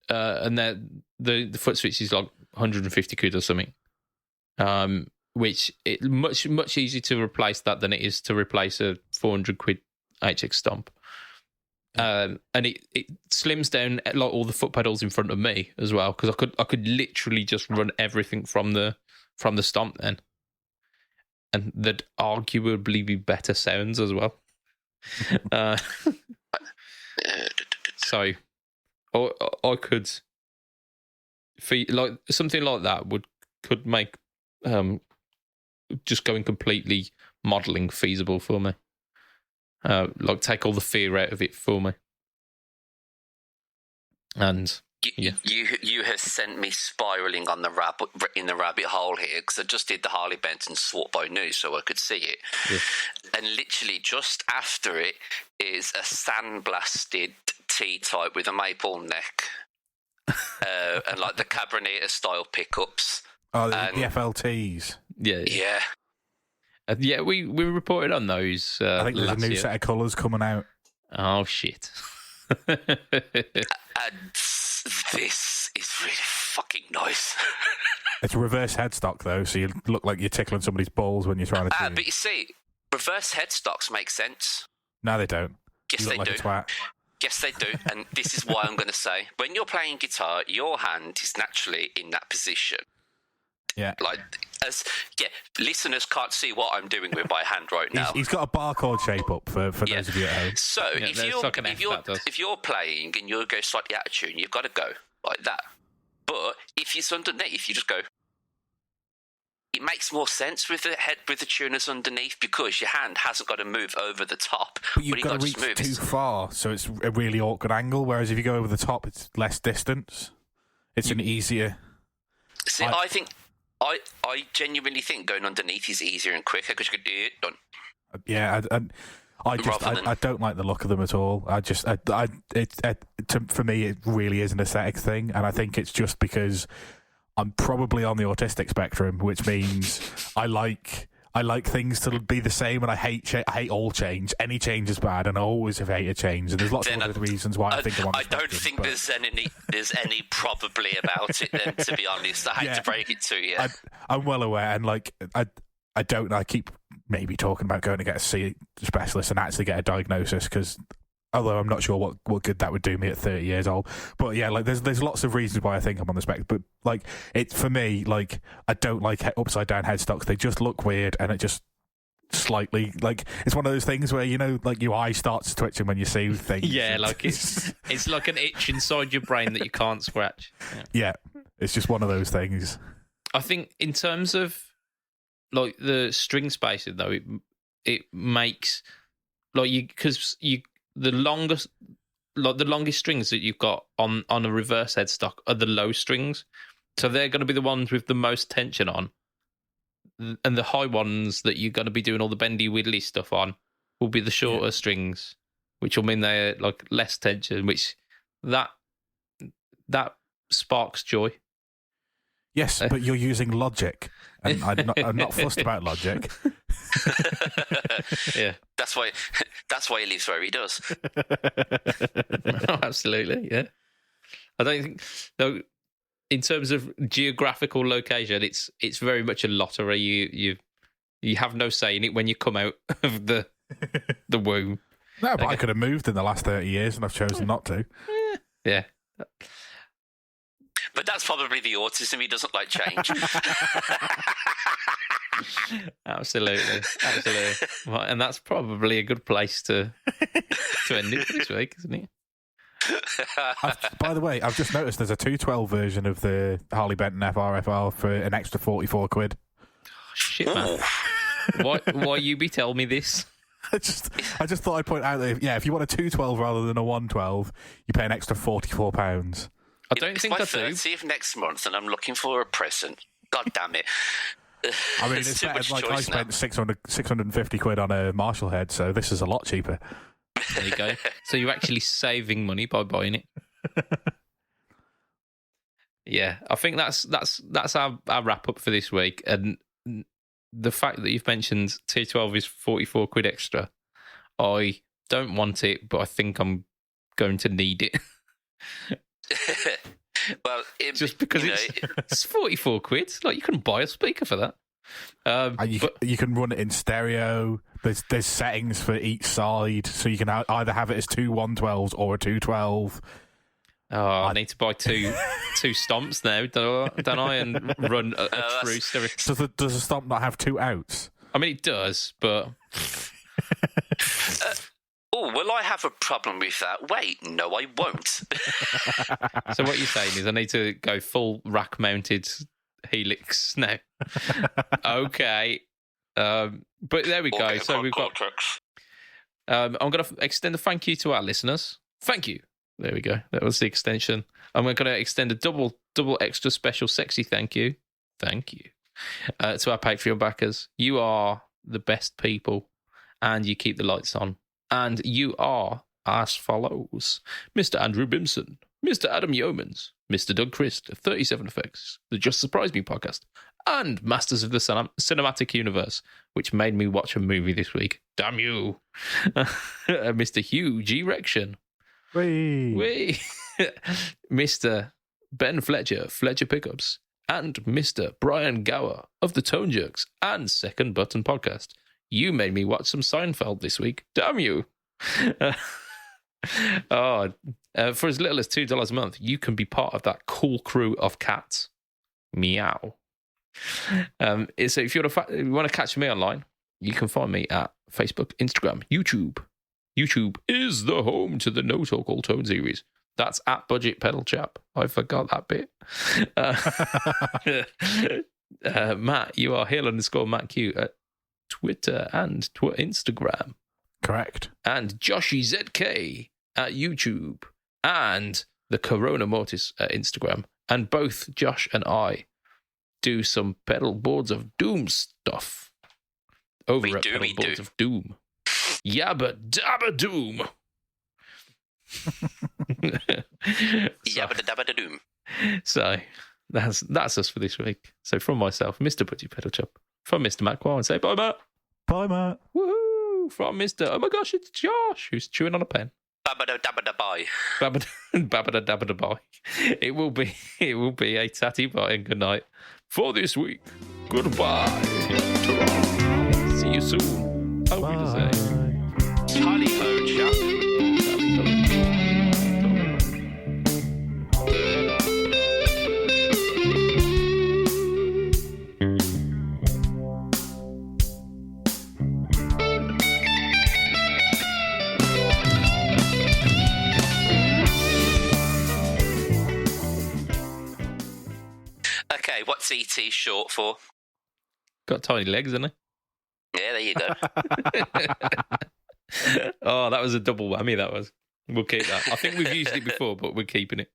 And the foot switch is like 150 quid or something. Which it much easier to replace that than it is to replace a 400 quid HX Stomp. And it slims down like all the foot pedals in front of me as well, because I could literally just run everything from the Stomp then, and there'd arguably be better sounds as well. So I could feel like something like that could make just going completely modelling feasible for me. Like take all the fear out of it for me. And
you have sent me spiralling on the rabbit hole here, because I just did the Harley Benton swap by news so I could see it. Yeah. And literally just after it is a sandblasted T-type with a maple neck and like the Cabroneta style pickups.
Oh, the FLTs.
Yeah. Yeah. Yeah, we reported on those.
I think there's a new set of colours coming out.
Oh, shit.
And this is really fucking nice.
It's reverse headstock, though, so you look like you're tickling somebody's balls when you're trying to...
But you see, reverse headstocks make sense.
No, they don't.
Yes,
You look
they
like
do.
a twat.
Yes, they do. And this is why I'm going to say, when you're playing guitar, your hand is naturally in that position.
Yeah.
Listeners can't see what I'm doing with my hand right now.
He's got a barcode shape up for those of you at home.
So if you're playing and you go slightly out of tune, you've got to go like that. But if it's underneath, you just go. It makes more sense with the tuners underneath because your hand hasn't got to move over the top.
But you've got to reach too far, so it's a really awkward angle. Whereas if you go over the top, it's less distance. It's an easier.
See, I genuinely think going underneath is easier and quicker because you can do it done.
Yeah, I don't like the look of them at all. For me, it really is an aesthetic thing, and I think it's just because I'm probably on the autistic spectrum, which means I like things to be the same, and I hate all change. Any change is bad, and I always have hated change. And there's lots of other reasons why I think I'm on the spectrum.
I don't think there's any probably about it. Then, to be honest, I hate to break it to you.
I'm well aware, and I keep maybe talking about going to get a C specialist and actually get a diagnosis because. Although I'm not sure what good that would do me at 30 years old, but yeah, there's lots of reasons why I think I'm on the spectrum. But for me, I don't like upside down headstocks. They just look weird, and it just slightly it's one of those things where your eye starts twitching when you see things.
Yeah, it's like an itch inside your brain that you can't scratch.
Yeah, it's just one of those things.
I think in terms of the string spacing though, it makes the longest strings that you've got on a reverse headstock are the low strings. So they're going to be the ones with the most tension on. And the high ones that you're going to be doing all the bendy widdly stuff on will be the shorter strings, which will mean they're less tension, which that sparks joy.
Yes, but you're using logic. And I'm not fussed about logic.
Yeah.
That's why he lives where he does.
Oh, absolutely, yeah. I don't think though in terms of geographical location, it's very much a lottery. You have no say in it when you come out of the womb.
No, but I could have moved in the last 30 years and I've chosen not to.
Yeah.
But that's probably the autism. He doesn't like change.
Absolutely. Well, and that's probably a good place to end it this week, isn't it?
By the way, I've just noticed there's a 212 version of the Harley Benton FRFR for an extra 44 quid.
Oh, shit, man. Why you be telling me this?
I just thought I'd point out that if you want a 212 rather than a 112, you pay an extra £44.
I don't think I do.
It's my 30th next month, and I'm looking for a present. God damn it!
I mean, it's better. I spent 650 quid on a Marshall head, so this is a lot cheaper.
There you go. So you're actually saving money by buying it. Yeah, I think that's our wrap up for this week. And the fact that you've mentioned T12 is 44 quid extra, I don't want it, but I think I'm going to need it.
Well,
just because it's 44 quid. You can buy a speaker for that.
You can run it in stereo. There's settings for each side, so you can either have it as two 112s or a 212.
Oh, I need to buy two stomps now, don't I? And run a true stereo.
Does a stomp not have two outs?
I mean, it does, but.
Will I have a problem with that? Wait, no, I won't.
So what you're saying is I need to go full rack-mounted Helix now. Okay. But there we go. So we've got... I'm going to extend a thank you to our listeners. Thank you. There we go. That was the extension. I'm going to extend a double extra special sexy thank you. Thank you. To our Patreon backers. You are the best people and you keep the lights on. And you are as follows. Mr. Andrew Bimson, Mr. Adam Yeomans, Mr. Doug Christ, 37 Effects, the Just Surprise Me podcast, and Masters of the Cinematic Universe, which made me watch a movie this week. Damn you. Mr. Hugh G. Rection.
Wee.
Mr. Ben Fletcher, Fletcher Pickups, and Mr. Brian Gower of the Tone Jerks and Second Button Podcast. You made me watch some Seinfeld this week. Damn you. For as little as $2 a month, you can be part of that cool crew of cats. Meow. So if you want to catch me online, you can find me at Facebook, Instagram, YouTube. YouTube is the home to the No Talk All Tone series. That's at BudgetPedalChap. I forgot that bit. Matt, you are Hill_Matt Q at Twitter and Instagram.
Correct.
And Joshy ZK at YouTube. And the Corona Mortis at Instagram. And both Josh and I do some Pedal Boards of Doom stuff over at Pedal Boards of Doom. Yabba dabba doom.
Yabba dabba doom.
So that's us for this week. So from myself, Mr. BudgetPedalChap, from Mr. Matt Quar, and say bye, Matt.
Bye, Matt.
Woohoo! From Mr. Oh my gosh, it's Josh who's chewing on a pen.
Babada dabba bye.
Babada dabba bye. It will be a tatty bye and good night for this week. Goodbye. Ta-ra. See you soon. How we to say.
Tally ho, chap. Okay, what's ET short for?
Got tiny legs, hasn't he?
Yeah, there you go.
Oh, that was a double whammy, that was. We'll keep that. I think we've used it before, but we're keeping it.